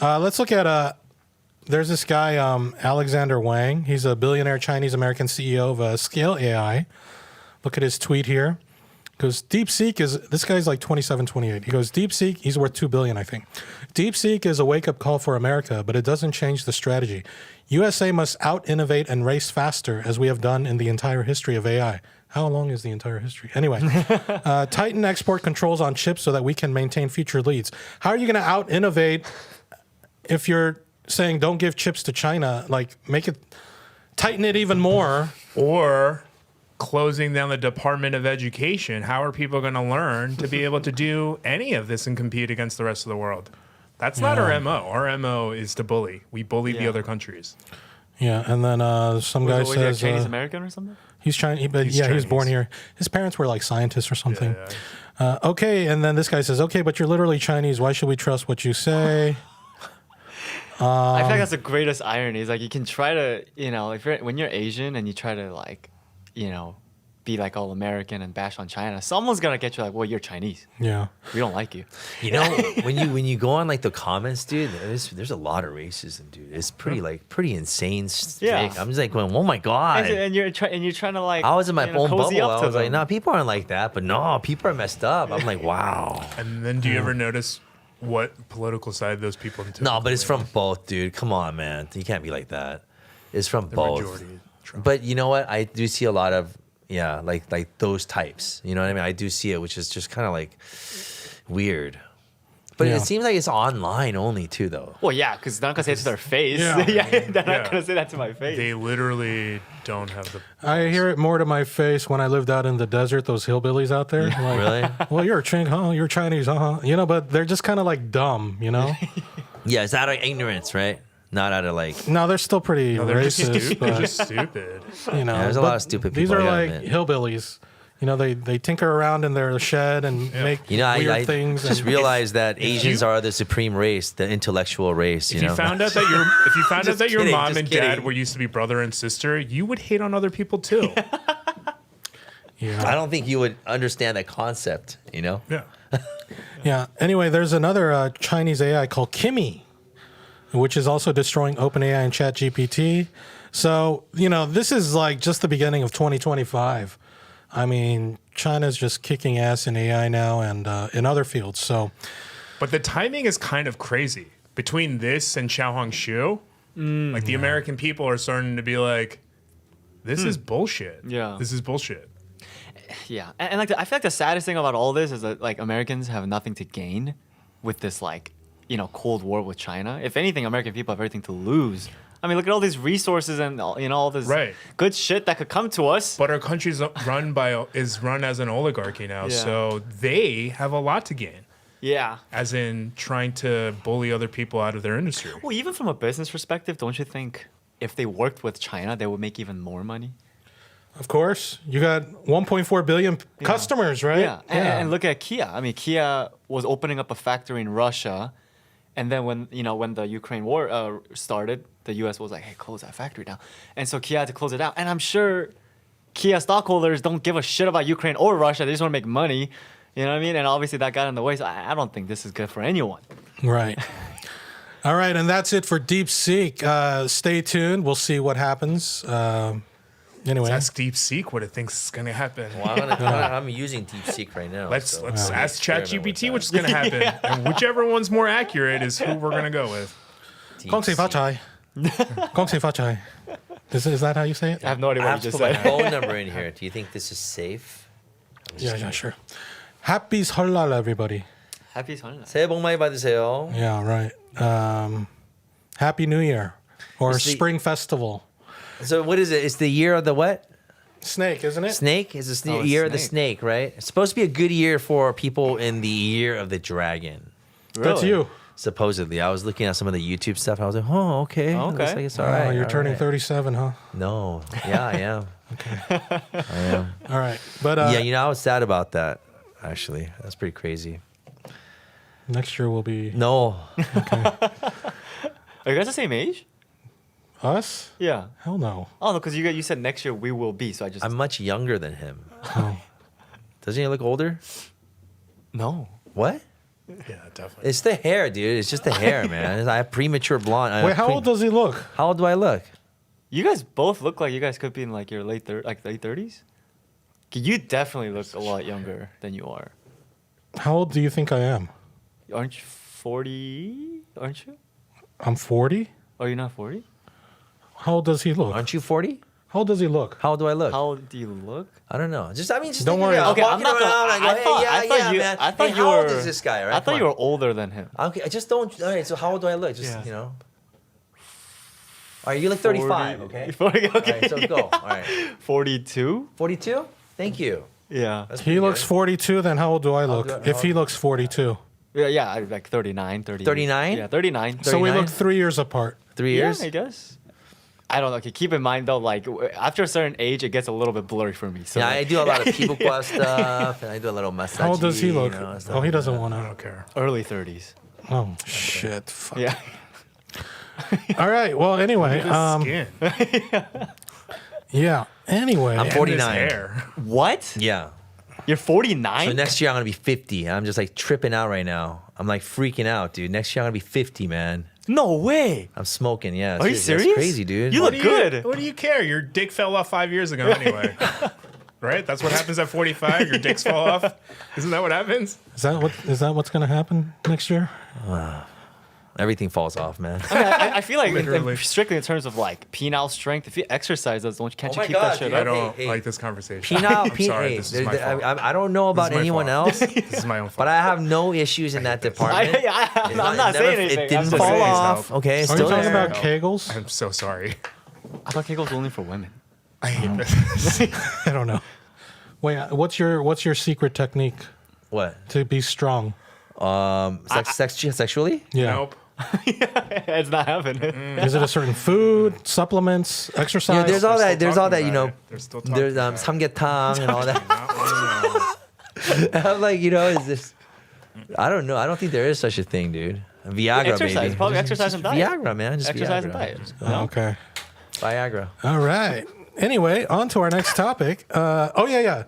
Let's look at there's this guy, Alexander Wang. He's a billionaire Chinese-American CEO of Scale AI. Look at his tweet here. Because DeepSeek is, this guy's like 27, 28. He goes, DeepSeek, he's worth $2 billion, I think. DeepSeek is a wake-up call for America, but it doesn't change the strategy. USA must out-innovate and race faster, as we have done in the entire history of AI. How long is the entire history? Anyway, tighten export controls on chips so that we can maintain future leads. How are you going to out-innovate if you're saying don't give chips to China? Like, tighten it even more. Or closing down the Department of Education. How are people going to learn to be able to do any of this and compete against the rest of the world? That's not our MO. Our MO is to bully. We bully the Yeah. other countries. Yeah, and then some guy Was he says Chinese American or something? he's Chinese, but He's he was born Chinese. here. His parents were like scientists or something. Yeah. Okay, and then this guy says, okay, but you're literally Chinese. Why should we trust what you say? I feel like that's the greatest irony. It's like you can try to, when you're Asian and you try to be like all American and bash on China, someone's gonna get you like, well, you're Chinese. Yeah. We don't like you. You know, when you go on like the comments, dude, there's a lot of racism, dude. It's pretty insane. Yeah. I'm just like going, oh my god. And you're trying to like. I was in my own cozy bubble. up I to was like, them. no, people aren't like that. But no, people are messed up. I'm like, wow. And then do you ever notice what political side those people into? No, but it's from both, dude. Come on, man. You can't be like that. It's from both. Majority Trump. But you know what? I do see a lot of like those types. You know what I mean? I do see it, which is just kind of like weird. But Yeah. it seems like it's online only too, though. Well, yeah, because they're not gonna say it to their face. Yeah. They're not Yeah. gonna say that to my face. They literally don't have the. I hear it more to my face when I lived out in the desert, those hillbillies out there. Like, Really? well, you're a Ching, huh? You're Chinese, huh? You know, but they're just kind of like dumb, you know? Yeah, it's out of ignorance, right? Not out of like. No, they're still pretty No, they're just racist, stupid. They're but, just stupid. you know. Yeah, there's a but lot of stupid These people, are I gotta like admit. hillbillies. You know, they tinker around in their shed and make You know, weird I things. just and, realized that Asians you- are the supreme race, the intellectual race. If You you know, found out that your Just your kidding, mom just and dad kidding. were used to be brother and sister, you would hate on other people too. yeah. I don't think you would understand that concept. You know, Yeah. Yeah. Anyway, there's another Chinese AI called Kimi, which is also destroying OpenAI and ChatGPT. So, you know, this is like just the beginning of 2025. I mean, China's just kicking ass in AI now and in other fields. So, But the timing is kind of crazy between this and Xiaohong Shu. Like the American people are starting to be like, "This is bullshit. Yeah. this is bullshit." Yeah, and like I feel like the saddest thing about all this is that like Americans have nothing to gain with this like Cold War with China. If anything, American people have everything to lose. I mean, look at all these resources and all this Right. good shit that could come to us. But our country's run as an oligarchy now, Yeah. so they have a lot to gain, Yeah. as in trying to bully other people out of their industry. Well, even from a business perspective, don't you think if they worked with China, they would make even more money? of course, you got 1.4 billion customers, right? Yeah. And look at Kia. I mean, Kia was opening up a factory in Russia, and then when the Ukraine war started, the U.S. was like, "Hey, close that factory down," and so Kia had to close it down. And I'm sure Kia stockholders don't give a shit about Ukraine or Russia. They just want to make money. You know what I mean? And obviously that got in the way. So I don't think this is good for anyone. Right. All right, and that's it for DeepSeek. Stay tuned. We'll see what happens. Anyway, Ask DeepSeek what it thinks is going to happen. well, I'm using DeepSeek right now. Let's so ask I'm experimenting with ChatGPT that. what's going to happen, and whichever one's more accurate is who we're going to go with. 恭喜发财. 恭喜发财. Is that how you say it? I have no idea I what have you to just put my said. phone number in here. Do you think this is safe? Yeah, sure. Happy 설날, everybody. Happy 설날. 새해 복 많이 받으세요. Yeah, right. Happy New Year or It's the- Spring Festival. So what is it? It's the year of the what? Snake, isn't it? Snake? Is this the Oh, year of the snake. snake, right? It's supposed to be a good year for people in the year of the dragon. That's Really? you. Supposedly. I was looking at some of the YouTube stuff. I was like, oh, okay. Okay. Looks like it's all Oh, right. you're all turning right. 37, huh? No. Yeah, I am. I am. All right. But Yeah, you know, I was sad about that, actually. That's pretty crazy. next year will be No. Are you guys the same age? us? Yeah. Hell no. Oh, no, because you said next year we will be. So I just. I'm much younger than him. Oh. Doesn't he look older? No. What? Yeah, definitely. It's the hair, dude. It's just the hair, man. I have premature blonde. I Wait, have how old does he look? How old do I look? You guys both look like you guys could be in like your late 30s. You definitely look a lot younger than you are. How old do you think I am? Aren't you 40? Aren't you? I'm 40? Are you not 40? How old does he look? Aren't you 40? How old does he look? How old do I look? How old do you look? I don't know. Just Don't thinking, worry. yeah, Okay, I'm walking not gonna. around, I go, hey, yeah, I thought hey, you how were. old is this guy, right? I thought Come you on. were older than him. Okay, I just don't. All right, so how old do I look? Just, Yeah. you know. All right, you look 35, 40 okay? 40, All okay. right, so go. All right. 42? 42? Thank you. Yeah. That's He pretty looks good. 42, then how old do I look? do I- If he looks 42. Yeah, like 39, 30. 39? Yeah, 39. So we 39? look 3 years apart. 3 years? Yeah, I guess. I don't know. Okay, keep in mind though, like after a certain age, it gets a little bit blurry for me. So Yeah, I like, do a lot of Pibukwa stuff, and I do a little massage. How old does he look? stuff Oh, he like doesn't that. want I to. don't care. early 30s. Oh, shit. Fuck. Yeah. All right. Well, anyway. Skin. Yeah. Anyway, I'm And 49. his hair. What? Yeah. You're 49? So next year I'm gonna be 50. I'm just like tripping out right now. I'm like freaking out, dude. Next year I'm gonna be 50, man. No way. I'm smoking. Yeah. Are you That's serious? crazy, dude. You What look do you- good. What do you care? Your dick fell off 5 years ago anyway. Right? That's what happens at 45. Your dicks fall off. Isn't that what happens? is that what's going to happen next year? Everything falls off, man. I feel like Literally. strictly in terms of like penile strength, if you exercise those, can't Oh you my keep God, that shit dude. I up? don't hey. like this conversation. Penile, I'm sorry. This is my fault. I don't know about This is my anyone fault. else, This is my own fault. but I have no issues in that department. I'm not It never- saying anything. It I'm didn't just fall saying. off. Okay, it's Are you still talking there. about Kegels? I'm so sorry. I thought Kegels were only for women. I hate this. I don't know. Wait, what's your secret technique What? to be strong? Sexually? Yeah. Nope. It's not happening. Is it a certain food, supplements, exercise? You know, there's all They're that. still There's all that. talking You know, about it. They're still talking there's about it. samgyetang and all that. Not one, no. I'm like, is this? I don't know. I don't think there is such a thing, dude. Viagra, Exercise, baby. probably exercise and diet. Viagra, man. Just Exercise Viagra. and diet. Oh, okay. Viagra. All right. Anyway, on to our next topic. Yeah.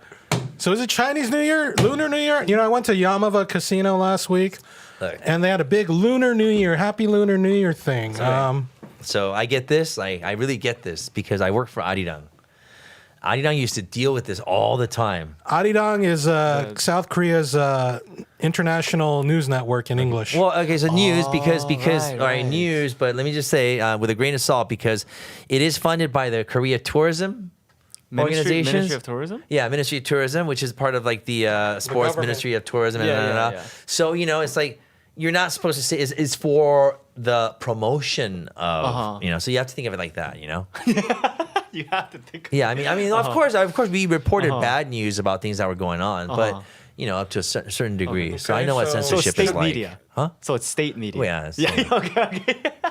So is it Chinese New Year? Lunar New Year? You know, I went to Yamava Casino last week, Look. and they had a big Lunar New Year, Happy Lunar New Year thing. So I get this. I really get this because I work for Arirang. Arirang used to deal with this all the time. Arirang is South Korea's international news network in English. Well, okay, so news because right, all right, right. news. But let me just say with a grain of salt because it is funded by the Korea Tourism organizations. Ministry of Tourism? Yeah, Ministry of Tourism, which is part of like the sports government. Ministry of Tourism. Yeah, and yeah, blah, blah, blah. yeah. So it's like you're not supposed to say it's for the promotion of So you have to think of it like that. You have to think. Yeah, I mean, of course, we reported bad news about things that were going on, but up to a certain degree. So I know what so- So it's censorship is state like. media. Huh? So it's state media. Oh, yeah, it's- Yeah. Okay.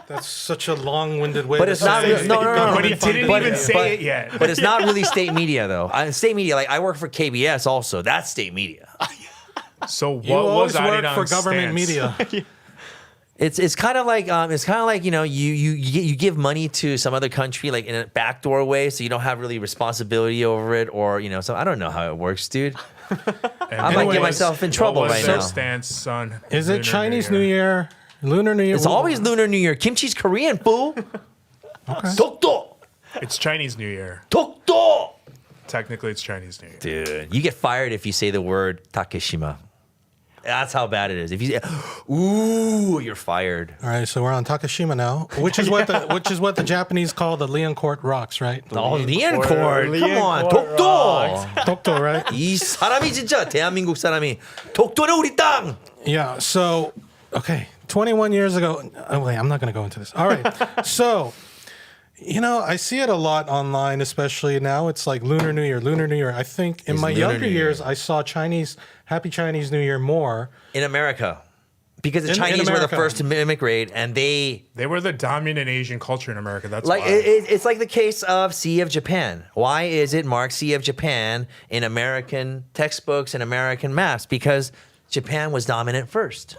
That's such a long-winded way But to it's not say real- no, no, no, But he But- didn't but- even say but- it yet. But it's not really state media, though. State media, like I work for KBS also. That's state media. So what You was always work Arirang's for government stance? media. It's kind of like you give money to some other country like in a backdoor way, so you don't have really responsibility over it, or so I don't know how it works, dude. And I might what get was- myself in trouble what was right their now. stance, son? Is it Chinese New Year? Lunar New Year? It's always Lunar New Year. Kimchi's Korean, fool. Tokto, It's Chinese New Year. Tokto. Technically, it's Chinese New Year. Dude, you get fired if you say the word Takeshima. That's how bad it is. If you say, "Ooh," you're fired. All right, so we're on Takashima now, which is what the Japanese call the Liancourt rocks, right? Oh, Liancourt. Come on, Liancourt 독도. Tokto, right? 이 사람이 진짜 대한민국 사람이 독도는 우리 땅. Yeah. So, okay, 21 years ago. Oh wait, I'm not going to go into this. All right. So, I see it a lot online, especially now. It's like Lunar New Year, Lunar New Year. I think in It's my Lunar younger New Year. years, I saw Happy Chinese New Year more. In America. Because the In Chinese were the America. first to immigrate, and they They were the dominant Asian culture in America. That's like why. it's like the case of Sea of Japan. Why is it marked Sea of Japan in American textbooks and American maps? Because Japan was dominant first,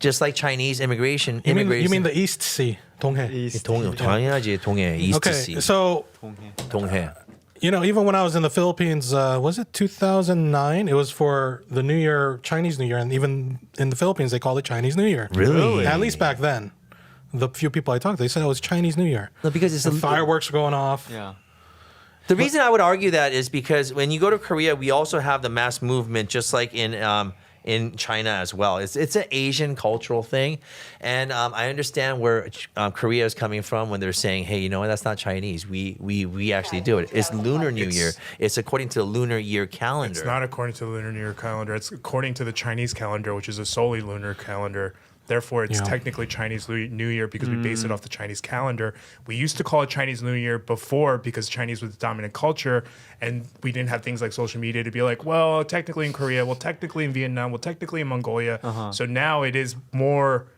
just like Chinese immigration. You mean the East Sea, Donghae. 당연하지 동해 East Okay, Sea so 동해. even when I was in the Philippines, was it 2009? It was for the New Year, Chinese New Year, and even in the Philippines, they call it Chinese New Year. Really? At least back then, the few people I talked to, they said it was Chinese New Year. No, because it's And fireworks are going off. Yeah. The reason I would argue that is because when you go to Korea, we also have the mass movement, just like in China as well. It's an Asian cultural thing, and I understand where Korea is coming from when they're saying, "Hey, you know what? That's not Chinese. We actually do it. It's Lunar New Year. It's according to the lunar year calendar." It's not according to the Lunar New Year calendar. It's according to the Chinese calendar, which is a solely lunar calendar. Therefore, it's Yeah. technically Chinese New Year because we base it off the Chinese calendar. We used to call it Chinese New Year before because Chinese was the dominant culture, and we didn't have things like social media to be like, well, technically in Korea, well, technically in Vietnam, well, technically in Mongolia. So now it is more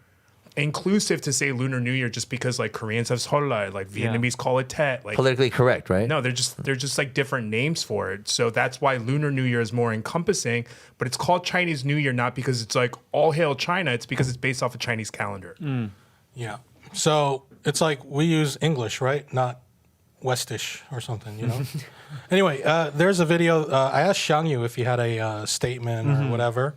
inclusive to say Lunar New Year just because like Koreans have Seollal, like Vietnamese call it Tet. Like politically correct, right? no, they're just like different names for it. So that's why Lunar New Year is more encompassing, but it's called Chinese New Year not because it's like all hail China, it's because it's based off a Chinese calendar. Yeah. So it's like we use English, right? Not Westish or something, you know. Anyway, there's a video. I asked Xiang Yu if he had a statement or whatever.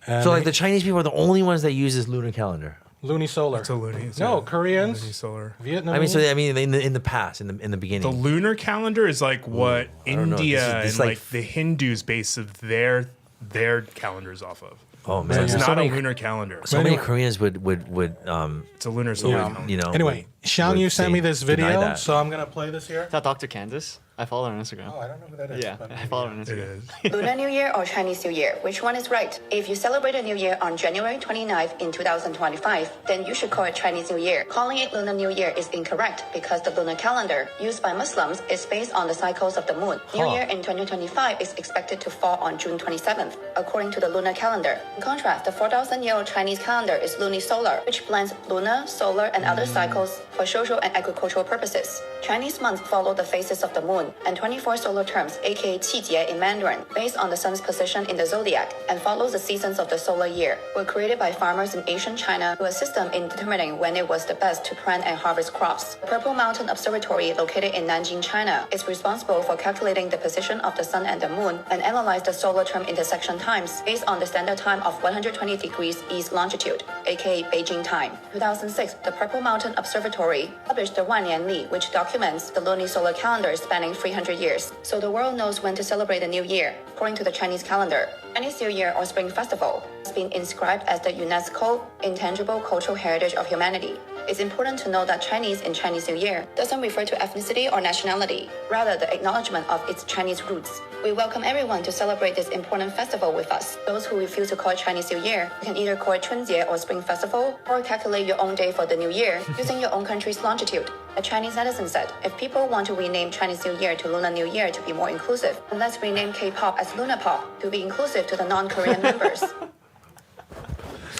And So like the Chinese people are the only ones that use this lunar calendar. lunisolar. It's a loony. No, Koreans, Solar. Vietnam. I mean, in the past, in the beginning. The lunar calendar is like what don't know. India This and is like, like- the Hindus base of their calendars off of. oh So man, it's so not many, a lunar calendar. so many Anyway. Koreans would It's a lunar solar calendar. you know. Anyway, Xiang would Yu sent say- me this deny video, that. so I'm gonna play this here. Is that Dr. Candace? I follow her on Instagram. Oh, I don't know who that is. Yeah, but I follow her on It Instagram. is. Lunar New Year or Chinese New Year? Which one is right? If you celebrate a New Year on January 29th in 2025, then you should call it Chinese New Year. Calling it Lunar New Year is incorrect because the lunar calendar used by Muslims is based on the cycles of the moon. New Year in 2025 is expected to fall on June 27th, according to the lunar calendar. In contrast, the 4,000-year-old Chinese calendar is lunisolar, which blends lunar, solar, and other cycles for social and agricultural purposes. Chinese months follow the phases of the moon, and 24 solar terms, aka Qijie in Mandarin, based on the sun's position in the zodiac and follows the seasons of the solar year, were created by farmers in ancient China to assist them in determining when it was the best to plant and harvest crops. The Purple Mountain Observatory, located in Nanjing, China, is responsible for calculating the position of the sun and the moon and analyze the solar term intersection times based on the standard time of 120 degrees east longitude, aka Beijing time. 2006, the Purple Mountain Observatory published the Wannianli, which documents the lunisolar calendar spanning 300 years, so the world knows when to celebrate the new year, according to the Chinese calendar. Chinese New Year or Spring Festival has been inscribed as the UNESCO Intangible Cultural Heritage of Humanity. It's important to know that Chinese in Chinese New Year doesn't refer to ethnicity or nationality, rather the acknowledgement of its Chinese roots. We welcome everyone to celebrate this important festival with us. Those who refuse to call it Chinese New Year, you can either call it Chunjie or Spring Festival, or calculate your own day for the new year using your own country's longitude. A Chinese netizen said, if people want to rename Chinese New Year to Lunar New Year to be more inclusive, then let's rename K-pop as Lunar Pop to be inclusive to the non-Korean members.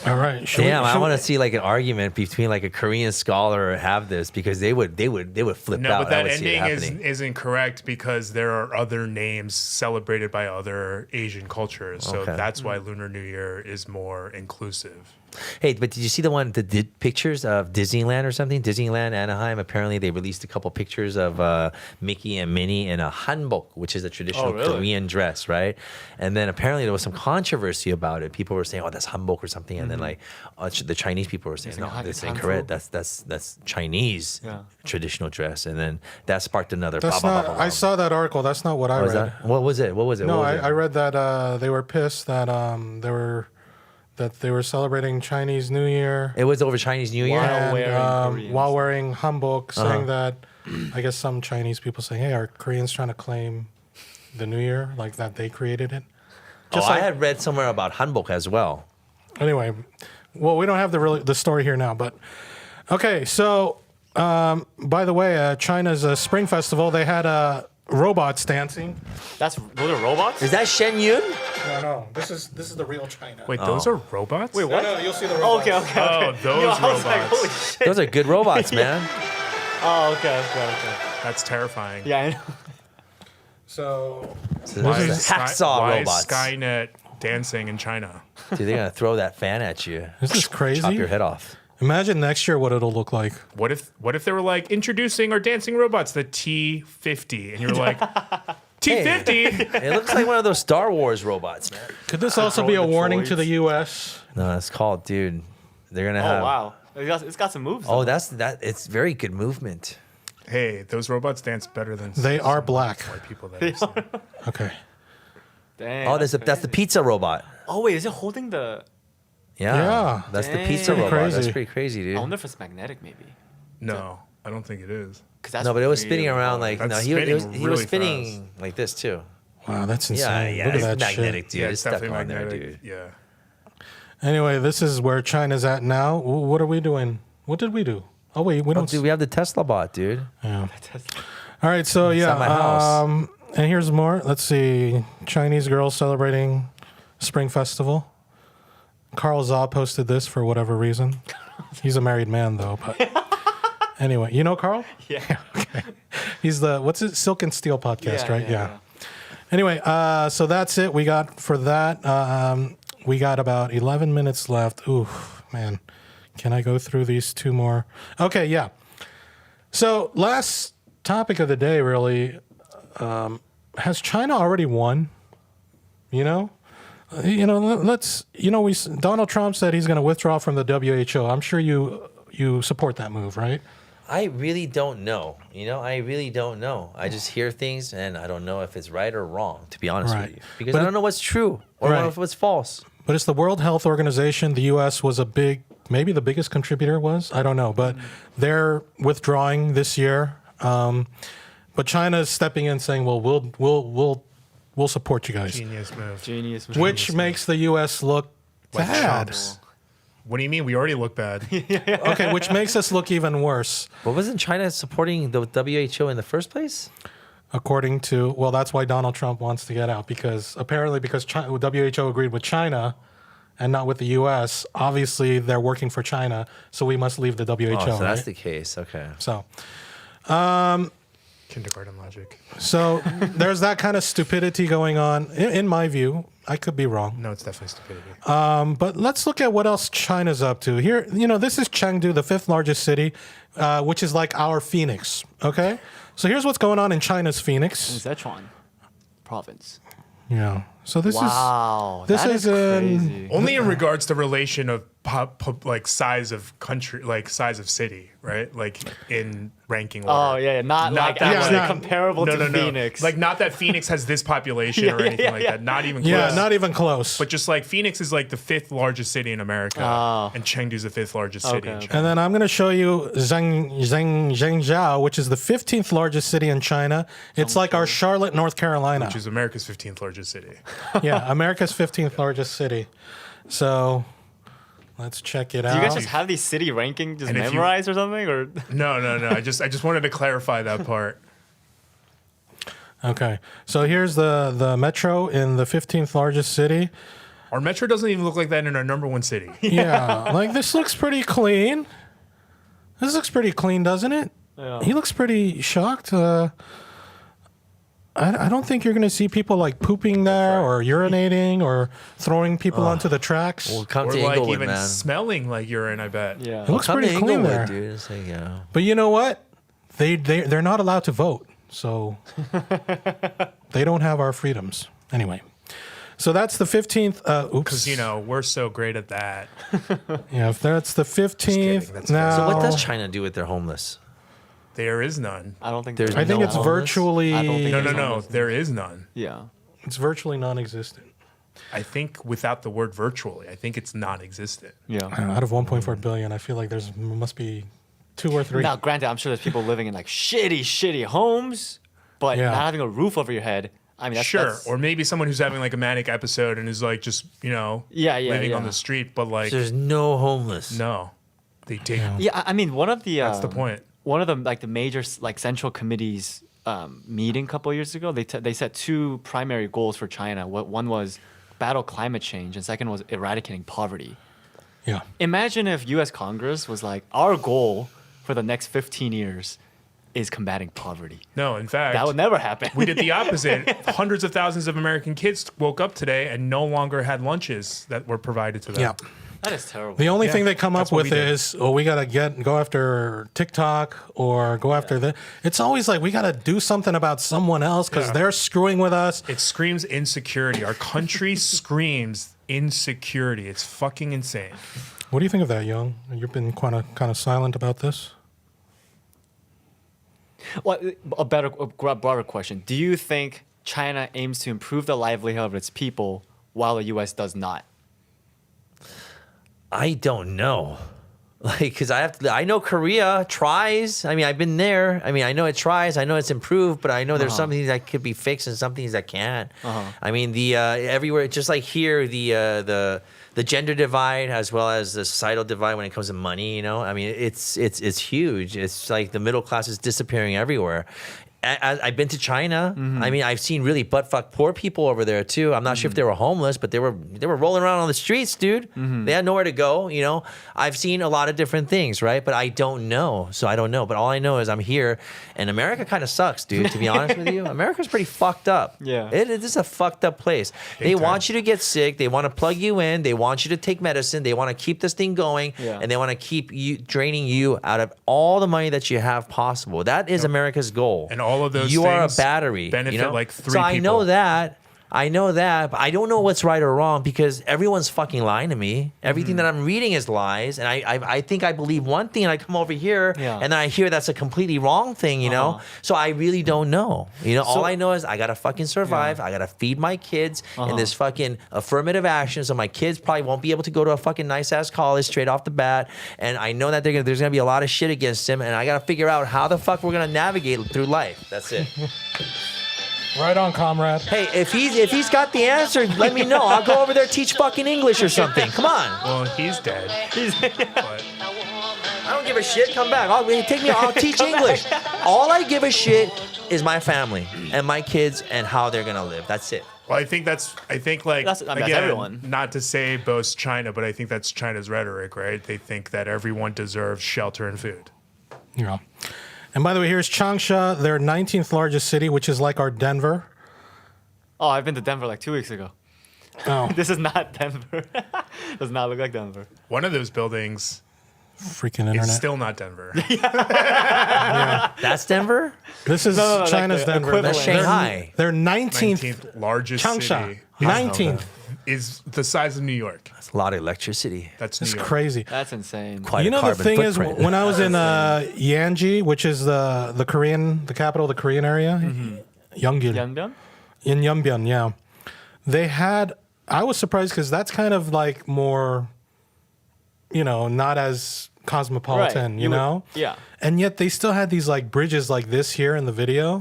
All right. Damn, I want to see like an argument between like a Korean scholar have this because they would flip No, out. but that I would see it ending happening. isn't correct because there are other names celebrated by other Asian cultures. So Okay. that's why Lunar New Year is more inclusive. Hey, but did you see the pictures of Disneyland or something? Disneyland Anaheim. Apparently, they released a couple pictures of Mickey and Minnie in a hanbok, which is a traditional really? Korean dress, right? And then apparently there was some controversy about it. People were saying, "Oh, that's hanbok" or something, and then like the Chinese people were saying, "No, like, that's it's incorrect. hanbok." That's Chinese Yeah. traditional dress." And then that sparked another. That's bah, bah, not. bah, bah, I bah. saw that article. That's not what I What was read. that? What was it? What was it? No, What was I it? read that they were pissed that they were celebrating Chinese New Year It was over Chinese New Year. Wow. and wearing Koreans. while wearing hanbok, Uh-huh. saying that I guess some Chinese people saying, "Hey, are Koreans trying to claim the New Year like that they created it?" Just I like- had read somewhere about hanbok as well. Anyway, well, we don't have the story here now, but okay. So, by the way, China's Spring Festival, they had robots dancing. Those are robots? Is that Shen Yun? No, this is the real China. Wait, those are robots? Wait, what? No, you'll see the Oh, robots. okay. Oh, those Yo, I was like, robots. holy shit. Those are good robots, man. Oh, okay. That's terrifying. Yeah, I know. So, So Why those are is, hacksaw why robots. is Skynet dancing in China? Dude, they're gonna throw that fan at you. this is crazy. Chop your head off. Imagine next year what it'll look like. What if they were like introducing our dancing robots, the T50, and you're like, T50? It looks like one of those Star Wars robots, man. Could this also be a the warning to droids. the U.S.? No, it's called, dude. They're gonna have. Oh, wow. It's got some moves. Oh, though. that's that. It's very good movement. Hey, those robots dance better than They are black. white people that I've seen. Okay. Dang, Oh, that's the pizza robot. Oh, wait, is it holding the... Yeah. That's the Dang. pizza Pretty robot. That's crazy. pretty crazy, dude. I wonder if it's magnetic, maybe. No, I don't think it is. 'Cause that's No, but it was really spinning around hard. like That's no, he spinning was really spinning like this too. Wow, that's Yeah, insane. yeah, Look it's at that magnetic, shit. dude. Yeah, it's it's stuck definitely on there, magnetic. dude. Yeah. Anyway, this is where China's at now. What are we doing? What did we do? Oh, wait, we Oh, don't. dude, we have the Tesla bot, dude. Yeah. All right, so at yeah, my house. and here's more. Let's see, Chinese girls celebrating Spring Festival. Carl Zaw posted this for whatever reason. He's a married man though, but anyway, you know Carl? Yeah. Okay. He's the what's it? Silk and Steel podcast, right? Yeah. Anyway, so that's it. We got for that. We got about 11 minutes left. Ooh, man. Can I go through these two more? Okay, yeah. So last topic of the day, really, has China already won? Donald Trump said he's going to withdraw from the WHO. I'm sure you support that move, right? I really don't know. I really don't know. I just hear things, and I don't know if it's right or wrong, to be honest Right. with you. Because But I don't know what's true or Right. if it's false. But it's the World Health Organization. The U.S. was maybe the biggest contributor was. I don't know. But they're withdrawing this year. But China is stepping in, saying, "Well, we'll support you guys," Genius move. Genius. which makes the U.S. look Like bad. chumps. What do you mean? We already look bad. Okay, which makes us look even worse. But wasn't China supporting the WHO in the first place? According to, that's why Donald Trump wants to get out, because WHO agreed with China and not with the U.S. Obviously, they're working for China, so we must leave the WHO. Oh, so that's right? the case. Okay. So Kindergarten logic. there's that kind of stupidity going on, in my view. I could be wrong. No, it's definitely stupidity. But let's look at what else China's up to. Here, this is Chengdu, the 5th largest city, which is like our Phoenix, okay? So here's what's going on in China's Phoenix. Sichuan province. Yeah. So this Wow, this that is is in- crazy. Only in regards to relation of like size of country, like size of city, right? Like in ranking order. Oh yeah, not like that actually way. comparable to Phoenix. Like not that Phoenix has this population or anything like that. Not even close. Yeah, not even close. But just like Phoenix is like the 5th largest city in America, and Chengdu's the 5th largest city in Okay. China. And then I'm going to show you Zhengzhou, which is the 15th largest city in China. It's like our Charlotte, North Carolina. Which is America's 15th largest city. Yeah, America's 15th largest city. So let's check it Do out. you guys just have these city ranking just And if you- memorized or something? Or No. I just wanted to clarify that part. Okay, so here's the metro in the 15th largest city. Our metro doesn't even look like that in our number 1 city. Yeah, like this looks pretty clean. This looks pretty clean, doesn't it? Yeah. He looks pretty shocked. I don't think you're going to see people like pooping there or urinating or throwing people onto the tracks. Well, come Or to like Inglewood, even man. smelling like urine, I bet. yeah. It looks Come to pretty clean Inglewood, there. dude. It's like, But you know what? They're not allowed to vote, so they don't have our freedoms anyway. So that's the 15th. Oops. Because, we're so great at that. Yeah, if that's the 15th. That's Now, So what does China do with their homeless? There is none. I don't think There's I think no it's homeless? virtually. I don't think No. homeless. There is none. Yeah. It's virtually non-existent. I think without the word virtually, I think it's non-existent. Yeah. Out of 1.4 billion, I feel like must be 2 or 3. Now, granted, I'm sure there's people living in like shitty homes, but Yeah. not having a roof over your head. I mean, that's Or maybe someone who's having like a manic episode and is like just, Yeah, living on yeah. the street, but like, There's no homeless. no. They take Yeah, I mean, one of the That's the point. One of the major like central committees meeting a couple of years ago, they set 2 primary goals for China. One was battle climate change, and second was eradicating poverty. Yeah. Imagine if U.S. Congress was like, our goal for the next 15 years is combating poverty. No, in fact, That would never happen. we did the opposite. Hundreds of thousands of American kids woke up today and no longer had lunches that were provided to them. Yeah. That is terrible. The only thing they come that's up what with we did. is, we got to go after TikTok or go after the. It's always like we got to do something about someone else because Yeah. they're screwing with us. It screams insecurity. Our country screams insecurity. It's fucking insane. What do you think of that, Young? You've been kind of silent about this. Well, a broader question. Do you think China aims to improve the livelihood of its people while the U.S. does not? I don't know. Because I know Korea tries. I mean, I've been there. I mean, I know it tries. I know it's improved, but I know there's some things that could be fixed and some things that can't. I mean, the everywhere, just like here, the gender divide as well as the societal divide when it comes to money. I mean, it's huge. It's like the middle class is disappearing everywhere. I've been to China. I mean, I've seen really butt-fuck poor people over there too. I'm not sure if they were homeless, but they were rolling around on the streets, dude. They had nowhere to go. You know, I've seen a lot of different things, right? But I don't know, so I don't know. But all I know is I'm here, and America kind of sucks, dude. To be honest with you, America's pretty fucked up. Yeah, it is a fucked up place. They want you to get sick. They want to plug you in. They want you to take medicine. They want to keep this thing going, and they want to keep you draining you out of all the money that you have possible. That is America's goal. And all of those you are a things battery. benefit like 3 so people. I know that, but I don't know what's right or wrong because everyone's fucking lying to me. Everything that I'm reading is lies, and I think I believe one thing, and I come over here, and then I hear that's a completely wrong thing, you know? So I really don't know. You know, all I know is I gotta fucking survive. I gotta feed my kids in this fucking affirmative action, so my kids probably won't be able to go to a fucking nice-ass college straight off the bat, and I know that there's gonna be a lot of shit against them, and I gotta figure out how the fuck we're gonna navigate through life. That's it. Right on, comrade. Hey, if he's got the answer, let me know. I'll go over there teach fucking English or something. Come on. Well, he's dead. But I don't give a shit. Come back. I'll teach English. All I give a shit is my family and my kids and how they're gonna live. That's it. well, I think like That's again, everyone. not to say boast China, but I think that's China's rhetoric, right? They think that everyone deserves shelter and food. Yeah. And by the way, here's Changsha, their 19th largest city, which is like our Denver. Oh, I've been to Denver like 2 weeks ago. Oh, This is not Denver. Does not look like Denver. One of those buildings freaking is internet. still not Denver. That's Denver? This is No, like China's the Denver. equivalent. That's Shanghai. Their 19th 19th largest Changsha. city 19th. is the size of New York. That's a lot of electricity. That's It's New York. crazy. That's insane. Quite You a know, the carbon thing is, footprint. when I was in Yanji, which is the capital of the Korean area, Yeongjil, Yeongbyon? in Yeongbyon, yeah, they had. I was surprised because that's kind of like more, not as cosmopolitan, Right. you know? Yeah. And yet they still had these like bridges like this here in the video.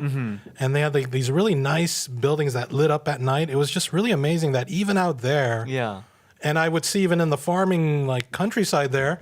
And they had like these really nice buildings that lit up at night. It was just really amazing that even out there, Yeah. and I would see even in the farming like countryside there,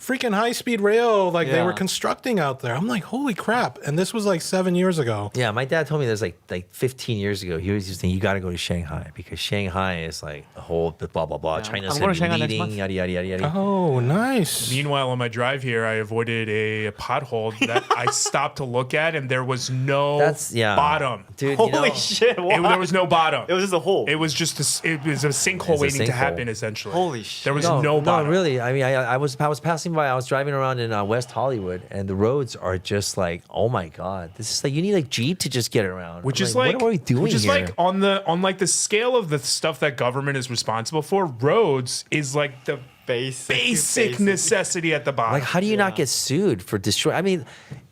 freaking high-speed rail like they Yeah. were constructing out there. I'm like, holy crap. And this was like 7 years ago. Yeah, my dad told me this like 15 years ago. He was just saying, you got to go to Shanghai because Shanghai is like a whole blah, blah, blah. Yeah. China's I'm going going to to be Shanghai next leading, month. yada, yada, yada, yada. Oh, nice. Meanwhile, on my drive here, I avoided a pothole that I stopped to look at, and there was no bottom. Dude, Holy shit. What? There was no bottom. It was just a hole. It was just it was a sinkhole waiting to sinkhole. happen. Essentially, Holy shit. There was no bottom. No, really. I mean, I was passing by. I was driving around in West Hollywood, and the roads are just like, oh my god, this is like you need a Jeep to just get around. Which I'm is like, what are we doing which is here? like on the scale of the stuff that government is responsible for. Roads is like the basic necessity at the bottom. Like, how do you not get sued for destroy? I mean,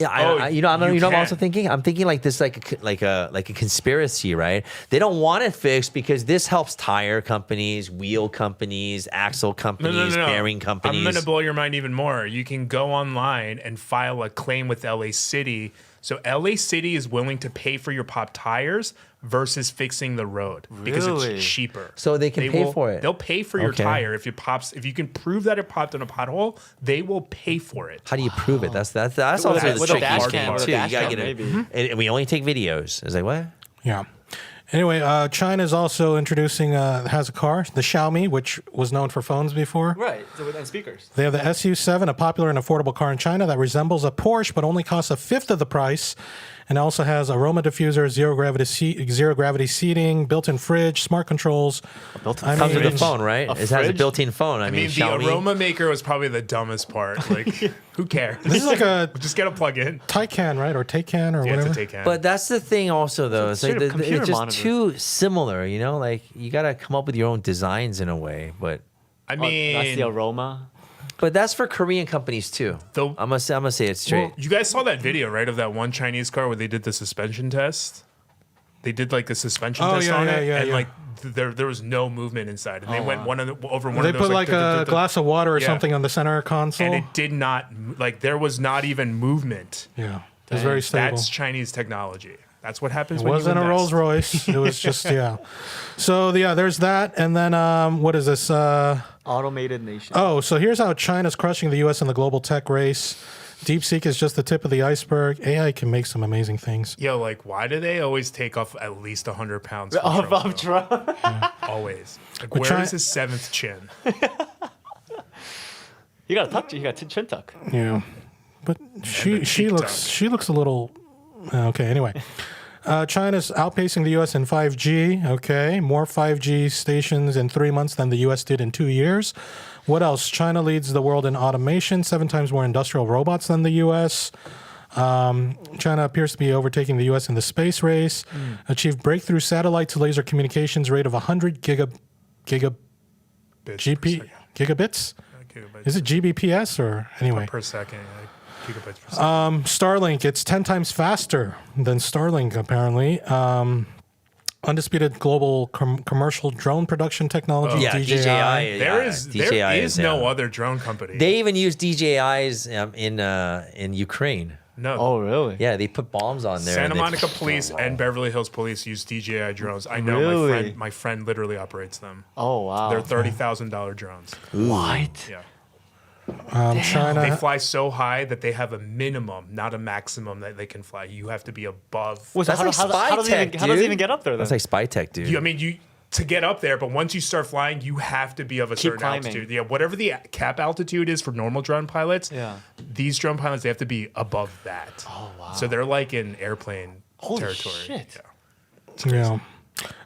Oh, you know, you what I'm can. also thinking. I'm thinking like this, like a conspiracy, right? They don't want it fixed because this helps tire companies, wheel companies, axle companies, bearing companies. I'm gonna blow your mind even more. You can go online and file a claim with LA City. So LA City is willing to pay for your pop tires versus fixing the road because Really? it's cheaper. So they can pay for it. They'll pay for your Okay. tire if you can prove that it popped in a pothole. They will pay for it. How do you prove it? That's also With the a tricky dash part cam, with a too. You dash gotta cam, get it, maybe. and we only take videos. It's like what? Yeah. Anyway, China is also introducing, has a car, the Xiaomi, which was known for phones before. Right. So and speakers. They have the SU7, a popular and affordable car in China that resembles a Porsche but only costs a fifth of the price, and also has aroma diffuser, zero gravity seating, built-in fridge, smart controls. built-in Comes with fridge. a phone, right? A It has a fridge? built-in phone. I mean, the Xiaomi. aroma maker was probably the dumbest part. Like, who cares? This is like a Just get a plug-in. Taycan, right, or Taycan, or Yeah, whatever. it's a take-in. But that's the thing, also though. It's like straight up computer it's just monitor. too similar, you know. Like you gotta come up with your own designs in a way, but I That's the mean, aroma. that's for Korean companies too. The- I'm gonna say it straight. well, you guys saw that video, right, of that one Chinese car where they did the suspension test? They did like a suspension Oh, test yeah, on yeah, it, yeah, and yeah. like there was no movement inside, and they went over one They of those. put like a glass of water or Yeah. something on the center console. and it did not like there was not even movement. Yeah, it was very stable. That's Chinese technology. That's what happens It when wasn't you a invest. Rolls Royce. It was just, yeah. So, yeah, there's that. And then, what is this? Automated nation. Oh, so here's how China's crushing the U.S. in the global tech race. DeepSeek is just the tip of the iceberg. AI can make some amazing things. Yo, like, why do they always take off at least 100 pounds? Of Trump. Always. Like, But where is his seventh chin? You got a tuck. You got chin tuck. Yeah, but she cheek looks a little okay. Anyway, China's outpacing the U.S. in 5G. Okay, more 5G stations in 3 months than the U.S. did in 2 years. What else? China leads the world in automation, 7 times more industrial robots than the U.S. China appears to be overtaking the U.S. in the space race. Achieved breakthrough satellite to laser communications rate of 100 gigabits. Gigabytes Is it GBps or anyway? per second. Like, gigabytes per second. Starlink, it's 10 times faster than Starlink, apparently. Undisputed global commercial drone production technology, Yeah, DJI. DJI. There DJI is no other drone company. They even use DJIs in Ukraine. no. Oh, really? Yeah, they put bombs on there. Santa and they- Monica Police and Beverly Hills Police use DJI drones. I know Really? my friend literally operates them. Oh, wow. They're $30,000 drones. What? Yeah. China. They fly so high that they have a minimum, not a maximum that they can fly. You have to be above. Well, so That's how, like how, spy how, does it tech, even, how does it dude. even get up there then? That's like spy tech, dude. You to get up there, but once you start flying, you have to be of a Keep certain climbing. altitude. Yeah, whatever the cap altitude is for normal drone pilots. Yeah. These drone pilots, they have to be above that. Oh, wow. So they're like in airplane Holy territory. shit. Yeah.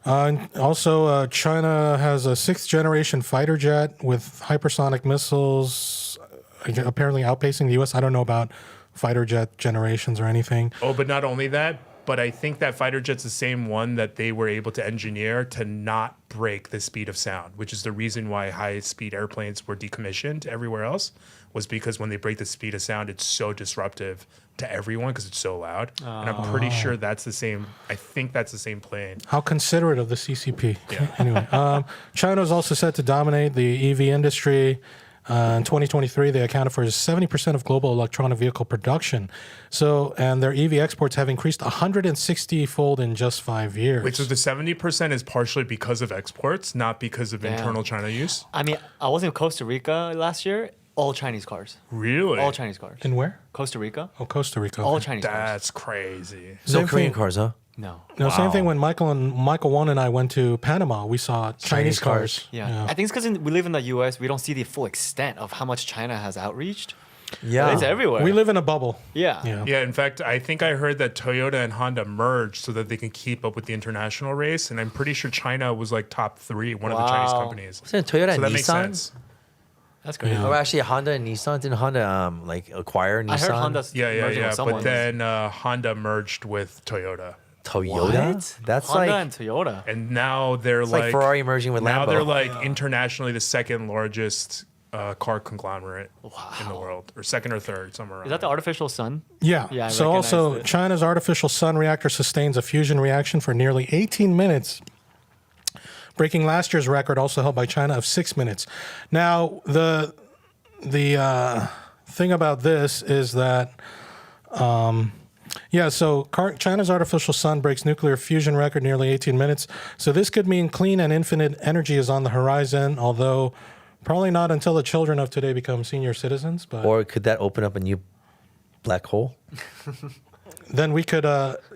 And also, China has a 6th generation fighter jet with hypersonic missiles, apparently outpacing the U.S. I don't know about fighter jet generations or anything. Oh, but not only that, but I think that fighter jet's the same one that they were able to engineer to not break the speed of sound, which is the reason why high-speed airplanes were decommissioned everywhere else, was because when they break the speed of sound, it's so disruptive to everyone because it's so loud. And I'm pretty sure that's the same. I think that's the same plane. How considerate of the CCP. Yeah. Anyway, China is also set to dominate the EV industry. In 2023, they accounted for 70% of global electronic vehicle production. So, and their EV exports have increased 160-fold in just 5 years. Wait, so the 70% is partially because of exports, not because of internal China use? I mean, I was in Costa Rica last year. All Chinese cars. Really? All Chinese cars. In where? Costa Rica. Oh, Costa Rica. All Okay. Chinese cars. That's crazy. No Same Korean thing- cars, huh? No. No, same Wow. thing when Michael Won and I went to Panama. We saw Chinese cars. Yeah. I think it's because we live in the U.S. We don't see the full extent of how much China has outreached. Yeah. It's everywhere. We live in a bubble. Yeah. Yeah. Yeah, in fact, I think I heard that Toyota and Honda merged so that they can keep up with the international race. And I'm pretty sure China was like top 3, one of the Chinese Wow. companies. Wasn't it Toyota So and that makes Nissan? sense. That's crazy. Oh, actually, Honda and Nissan. Didn't Honda like acquire Nissan? I heard Honda's Yeah, merging with someone. But then Honda merged with Toyota. Toyota. What? That's Honda like and Toyota. And now they're it's like Ferrari merging with now Lambo. they're like internationally the second largest car conglomerate in the world, or second or third, somewhere around. Is that the artificial sun? Yeah. Yeah, I So also, recognized it. China's artificial sun reactor sustains a fusion reaction for nearly 18 minutes, breaking last year's record, also held by China, of 6 minutes. Now, the thing about this is that, China's artificial sun breaks nuclear fusion record nearly 18 minutes. So this could mean clean and infinite energy is on the horizon, although probably not until the children of today become senior citizens. But Or could that open up a new black hole? then we could,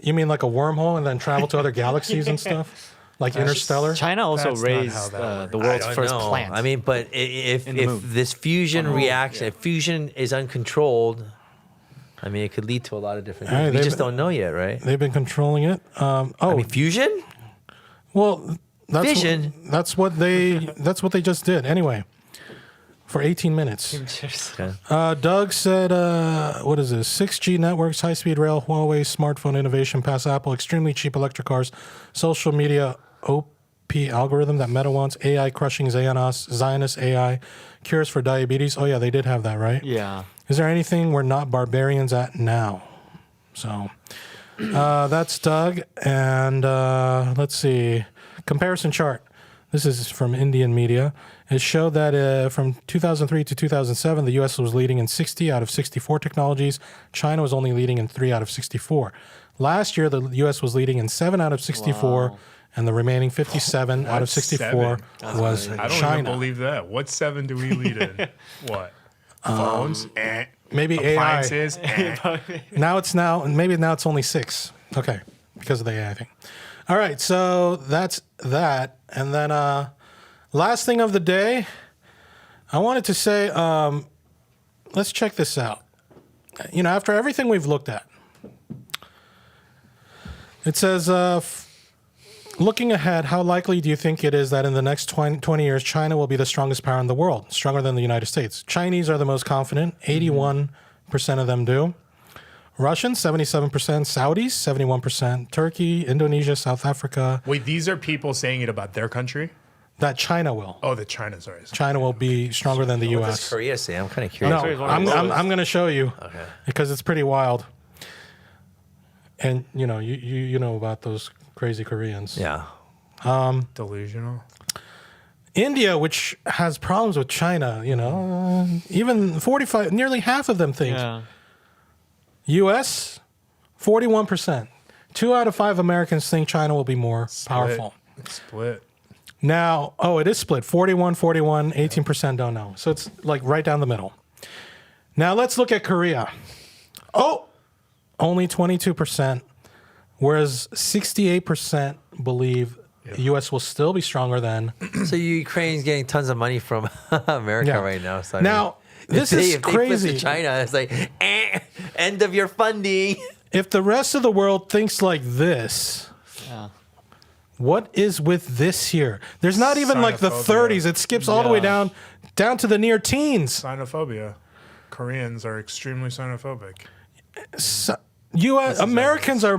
you mean like a wormhole and then travel to other galaxies and stuff? Like Interstellar? China also That's not how raised that the works. world's I first know. plant. I mean, but if In the moon. this fusion reaction, if fusion is uncontrolled, I mean, it could lead to a lot of different Hey, things. We they've just been- don't know yet, right? They've been controlling it. I mean, fusion? Well, that's Fission. That's what they just did. Anyway, for 18 minutes. Okay. Doug said, what is this? 6G networks, high-speed rail, Huawei smartphone innovation, pass Apple, extremely cheap electric cars, social media, OP algorithm that Meta wants, AI crushing Zionist AI, cures for diabetes. Oh yeah, they did have that, right? yeah. Is there anything we're not barbarians at now? So that's Doug. And let's see. Comparison chart. This is from Indian media. It showed that from 2003 to 2007, the U.S. was leading in 60 out of 64 technologies. China was only leading in 3 out of 64. Last year, the U.S. was leading in 7 out of 64, and the remaining 57 out of 64 was I don't even China. believe that. What 7 do we lead in? What? Phones, maybe appliances, Now it's only 6. Okay, because of the AI thing. All right, so that's that. And then last thing of the day, I wanted to say, let's check this out. You know, after everything we've looked at, it says, looking ahead, how likely do you think it is that in the next 20 years, China will be the strongest power in the world, stronger than the United States? Chinese are the most confident. 81% of them do. Russians, 77%. Saudis, 71%. Turkey, Indonesia, South Africa. Wait, these are people saying it about their country? That China will. Oh, that China, sorry. China will be stronger than the What U.S. does Korea say? I'm kind of curious. No, I'm going to show you because it's pretty wild. And you know about those crazy Koreans. Yeah. Delusional. India, which has problems with China, even 45, nearly half of them think. Yeah. U.S., 41%. 2 out of 5 Americans think China will be more powerful. Split. Now, it is split. 41, 18% don't know. So it's like right down the middle. Now let's look at Korea. Only 22%, whereas 68% believe the U.S. will still be stronger than. So Ukraine's getting tons of money from America right now. So Now, this is if they flip crazy. to China, it's like, end of your funding. If the rest of the world thinks like this, Yeah. what is with this here? There's not even like the Xenophobia. 30s. It skips all the way Yeah. down to the near teens. Xenophobia. Koreans are extremely xenophobic. Americans are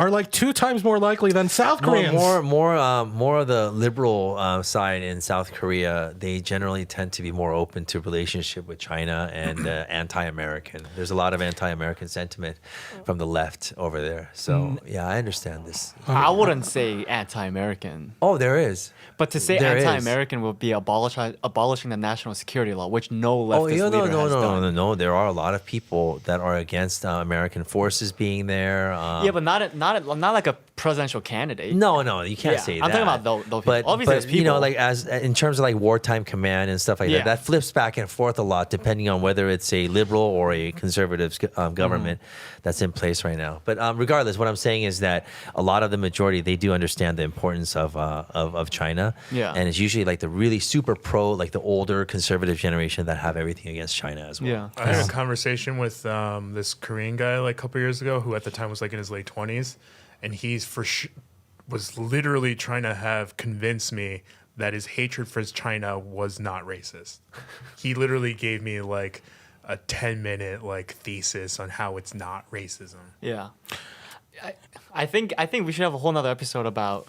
like 2 times more likely than South Koreans. More of the liberal side in South Korea. They generally tend to be more open to relationship with China and anti-American. There's a lot of anti-American sentiment from the left over there. So yeah, I understand this. I wouldn't say anti-American, Oh, there is. but to say There is. anti-American would be abolishing the national security law, which no leftist Oh, yeah, leader has done. no. There are a lot of people that are against American forces being there. Yeah, but not like a presidential candidate. No, you can't Yeah, say I'm that. talking about those people. But, Obviously, there's people. like as in terms of like wartime command and stuff like Yeah. that flips back and forth a lot depending on whether it's a liberal or a conservative government that's in place right now. But regardless, what I'm saying is that a lot of the majority, they do understand the importance of China. Yeah. And it's usually like the really super pro, like the older conservative generation that have everything against China as well. Yeah. I had a conversation with this Korean guy like a couple years ago who at the time was like in his late 20s, and he's was literally trying to convince me that his hatred for China was not racist. He literally gave me like a 10-minute like thesis on how it's not racism. Yeah. I think we should have a whole nother episode about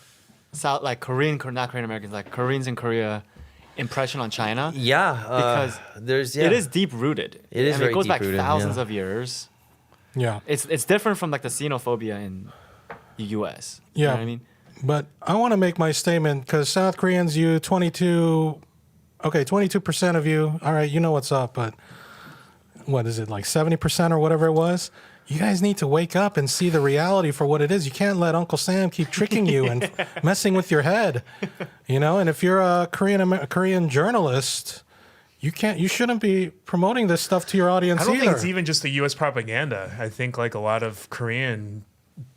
not Korean Americans, like Koreans in Korea impression on China. Yeah, Because it it is deep rooted. It is very it goes back deep-rooted, thousands yeah. of years. Yeah. It's different from like the xenophobia in the U.S. Yeah. You know what I mean? But I want to make my statement because South Koreans, 22% of you, all right, you know what's up, but what is it, like 70% or whatever it was? You guys need to wake up and see the reality for what it is. You can't let Uncle Sam keep tricking you and messing with your head, And if you're a Korean journalist, you shouldn't be promoting this stuff to your audience I don't either. think it's even just the U.S. propaganda. I think like a lot of Korean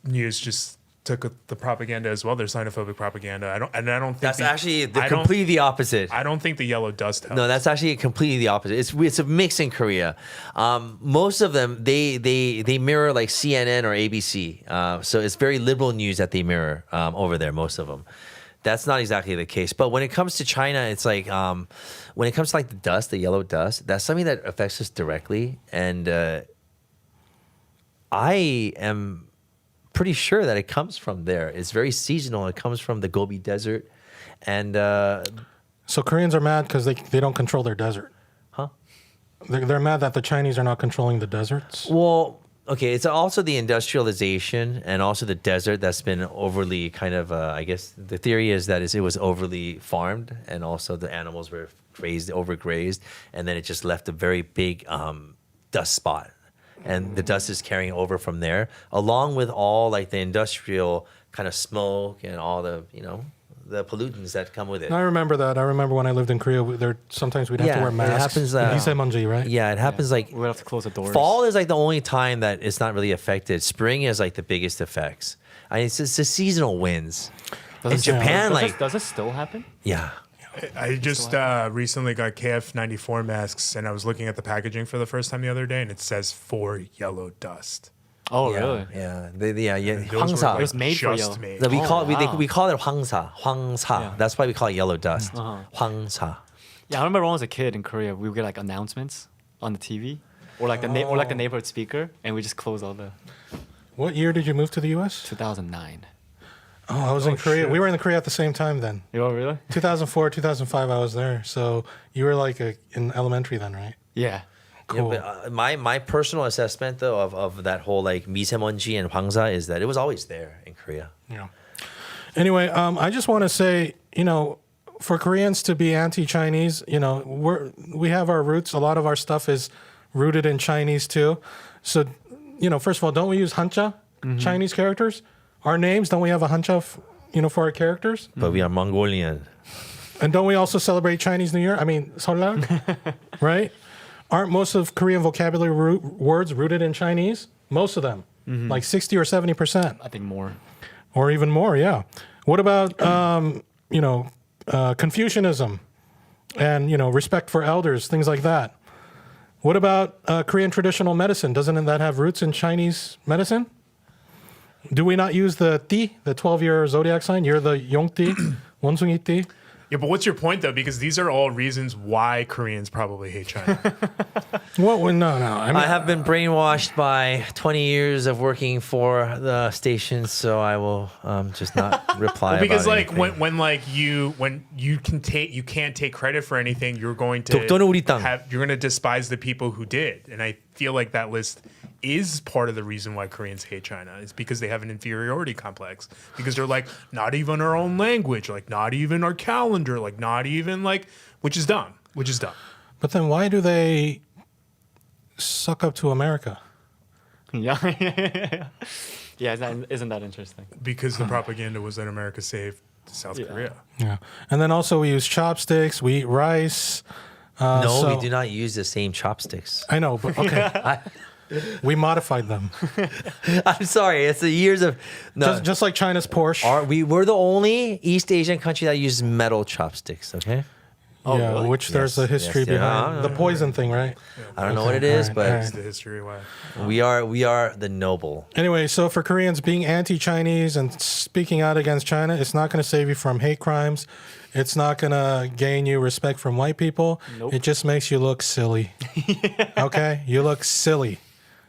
news just took the propaganda as well. There's xenophobic propaganda. I don't think That's actually I don't- completely the opposite. I don't think the yellow dust helps. No, that's actually completely the opposite. It's a mix in Korea. Most of them they mirror like CNN or ABC. So it's very liberal news that they mirror over there. Most of them. That's not exactly the case. But when it comes to China, it's like when it comes to like the yellow dust, that's something that affects us directly. And I am pretty sure that it comes from there. It's very seasonal. It comes from the Gobi Desert, and So Koreans are mad because they don't control their desert. Huh? They're mad that the Chinese are not controlling the deserts. well, okay, it's also the industrialization and also the desert that's been overly kind of. I guess the theory is that it was overly farmed, and also the animals were overgrazed, and then it just left a very big dust spot. And the dust is carrying over from there, along with all like the industrial kind of smoke and all the the pollutants that come with it. I remember that. I remember when I lived in Korea, sometimes we'd have to wear masks. It happens. 미세먼지, right? Yeah, it happens like We'll have to close the doors. fall is like the only time that it's not really affected. Spring is like the biggest effects. I mean, it's just the seasonal winds. In Japan, does it still happen? yeah. I just recently got KF94 masks, and I was looking at the packaging for the first time the other day, and it says for yellow dust. Oh, really? Yeah. Those were, 황사. like, It was made for just yellow. made. That we call it, wow. we call it 황사. Yeah. That's why we call it yellow dust. 황사. Yeah, I remember when I was a kid in Korea, we would get like announcements on the TV or like the neighborhood speaker, and we just close all the What year did you move to the U.S.? 2009. Oh, I was in Korea. shit. We were in Korea at the same time then. You know, really? 2004, 2005, I was there. So you were like in elementary then, right? Yeah. Cool. Yeah, but my personal assessment though of that whole like 미세먼지 and 황사 is that it was always there in Korea. Yeah. Anyway, I just want to say, for Koreans to be anti-Chinese, we have our roots. A lot of our stuff is rooted in Chinese too. So, first of all, don't we use Hanja, Chinese characters? Our names, don't we have a Hanja, for our characters? But we are Mongolian. And don't we also celebrate Chinese New Year? I mean, Seollal, right? Aren't most of Korean vocabulary words rooted in Chinese? Most of them, like 60 or 70%. I think more. Or even more, yeah. What about, Confucianism and, respect for elders, things like that? What about Korean traditional medicine? Doesn't that have roots in Chinese medicine? Do we not use the Ti, the 12-year zodiac sign? You're the Yongti, Wonsung이 Ti. Yeah, but what's your point though? Because these are all reasons why Koreans probably hate China. Well, no. I have been brainwashed by 20 years of working for the station, so I will just not reply. Because about like anything. when you can't take credit for anything, you're going to 독도는 우리 땅. you're going to despise the people who did, and I feel like that list is part of the reason why Koreans hate China. It's because they have an inferiority complex. Because they're like, not even our own language, like not even our calendar, like not even like, which is dumb. But then why do they suck up to America? Yeah. Yeah, isn't that interesting? Because the propaganda was that America saved South Korea. Yeah. And then also we use chopsticks, we eat rice. No, so- we do not use the same chopsticks. I know, but okay. We modified them. I'm sorry, it's the years of no. Just like China's Porsche. We're the only East Asian country that uses metal chopsticks. Okay, Oh, yeah, really? which there's a history yes, behind the poison thing, right? I don't know what it is, alright, but alright. That's the history why. we are the noble. Anyway, so for Koreans, being anti-Chinese and speaking out against China, it's not going to save you from hate crimes. It's not going to gain you respect from white people. Nope. It just makes you look silly. Okay? You look silly.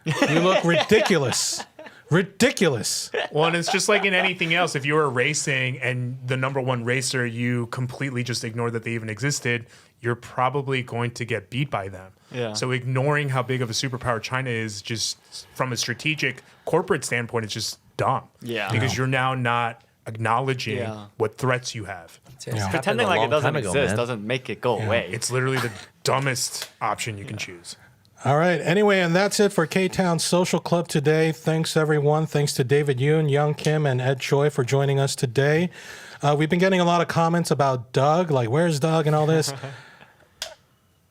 You look ridiculous. Ridiculous. Well, and it's just like in anything else. If you were racing and the number one racer, you completely just ignore that they even existed, you're probably going to get beat by them. Yeah. So ignoring how big of a superpower China is, just from a strategic corporate standpoint, it's just dumb. Yeah. Because you're now not acknowledging Yeah. what threats you have. Yeah. Pretending like it doesn't exist doesn't make it go away. It's literally the dumbest option you can choose. All right. Anyway, and that's it for Ktown Social Club today. Thanks, everyone. Thanks to David Yoon, Young Kim, and Ed Choi for joining us today. We've been getting a lot of comments about Doug, like, where's Doug and all this.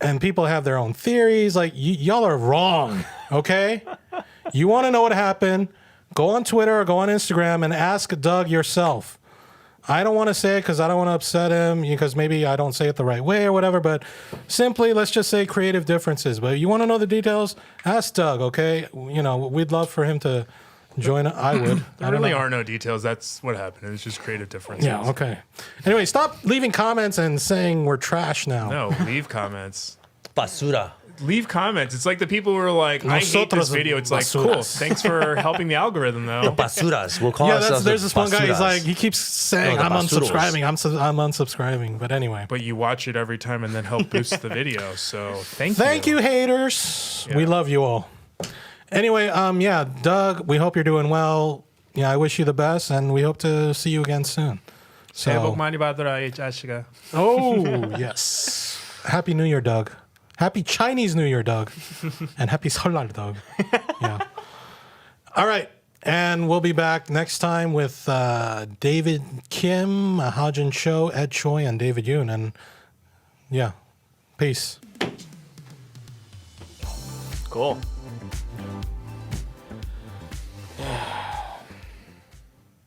And people have their own theories. Like, y'all are wrong, okay? You want to know what happened? Go on Twitter or go on Instagram and ask Doug yourself. I don't want to say it because I don't want to upset him because maybe I don't say it the right way or whatever, but simply let's just say creative differences. But you want to know the details? Ask Doug, okay? We'd love for him to join. I would. There really are no details. That's what happened. It's just creative differences. Yeah, okay. Anyway, stop leaving comments and saying we're trash now. No, leave comments. Basura. Leave comments. It's like the people who are like, I hate this Nosotros video. It's like, basuras. cool. Thanks for helping the algorithm, though. Basuras. We'll call Yeah, ourselves there's this one guy. He's basuras. like, he keeps saying, No, the I'm basuros. unsubscribing. I'm unsubscribing. But anyway. But you watch it every time and then help boost the video. So thank you. Thank you, haters. Yeah. We love you all. Anyway, yeah, Doug, we hope you're doing well. Yeah, I wish you the best, and we hope to see you again soon. 새해 복 So, 많이 받으라, 이 자식아. oh, yes. Happy New Year, Doug. Happy Chinese New Year, Doug. And happy 설날, Doug. Yeah. All right. And we'll be back next time with David Kim, Hajin Cho, Ed Choi, and David Yoon. And yeah, peace. Cool. Yeah.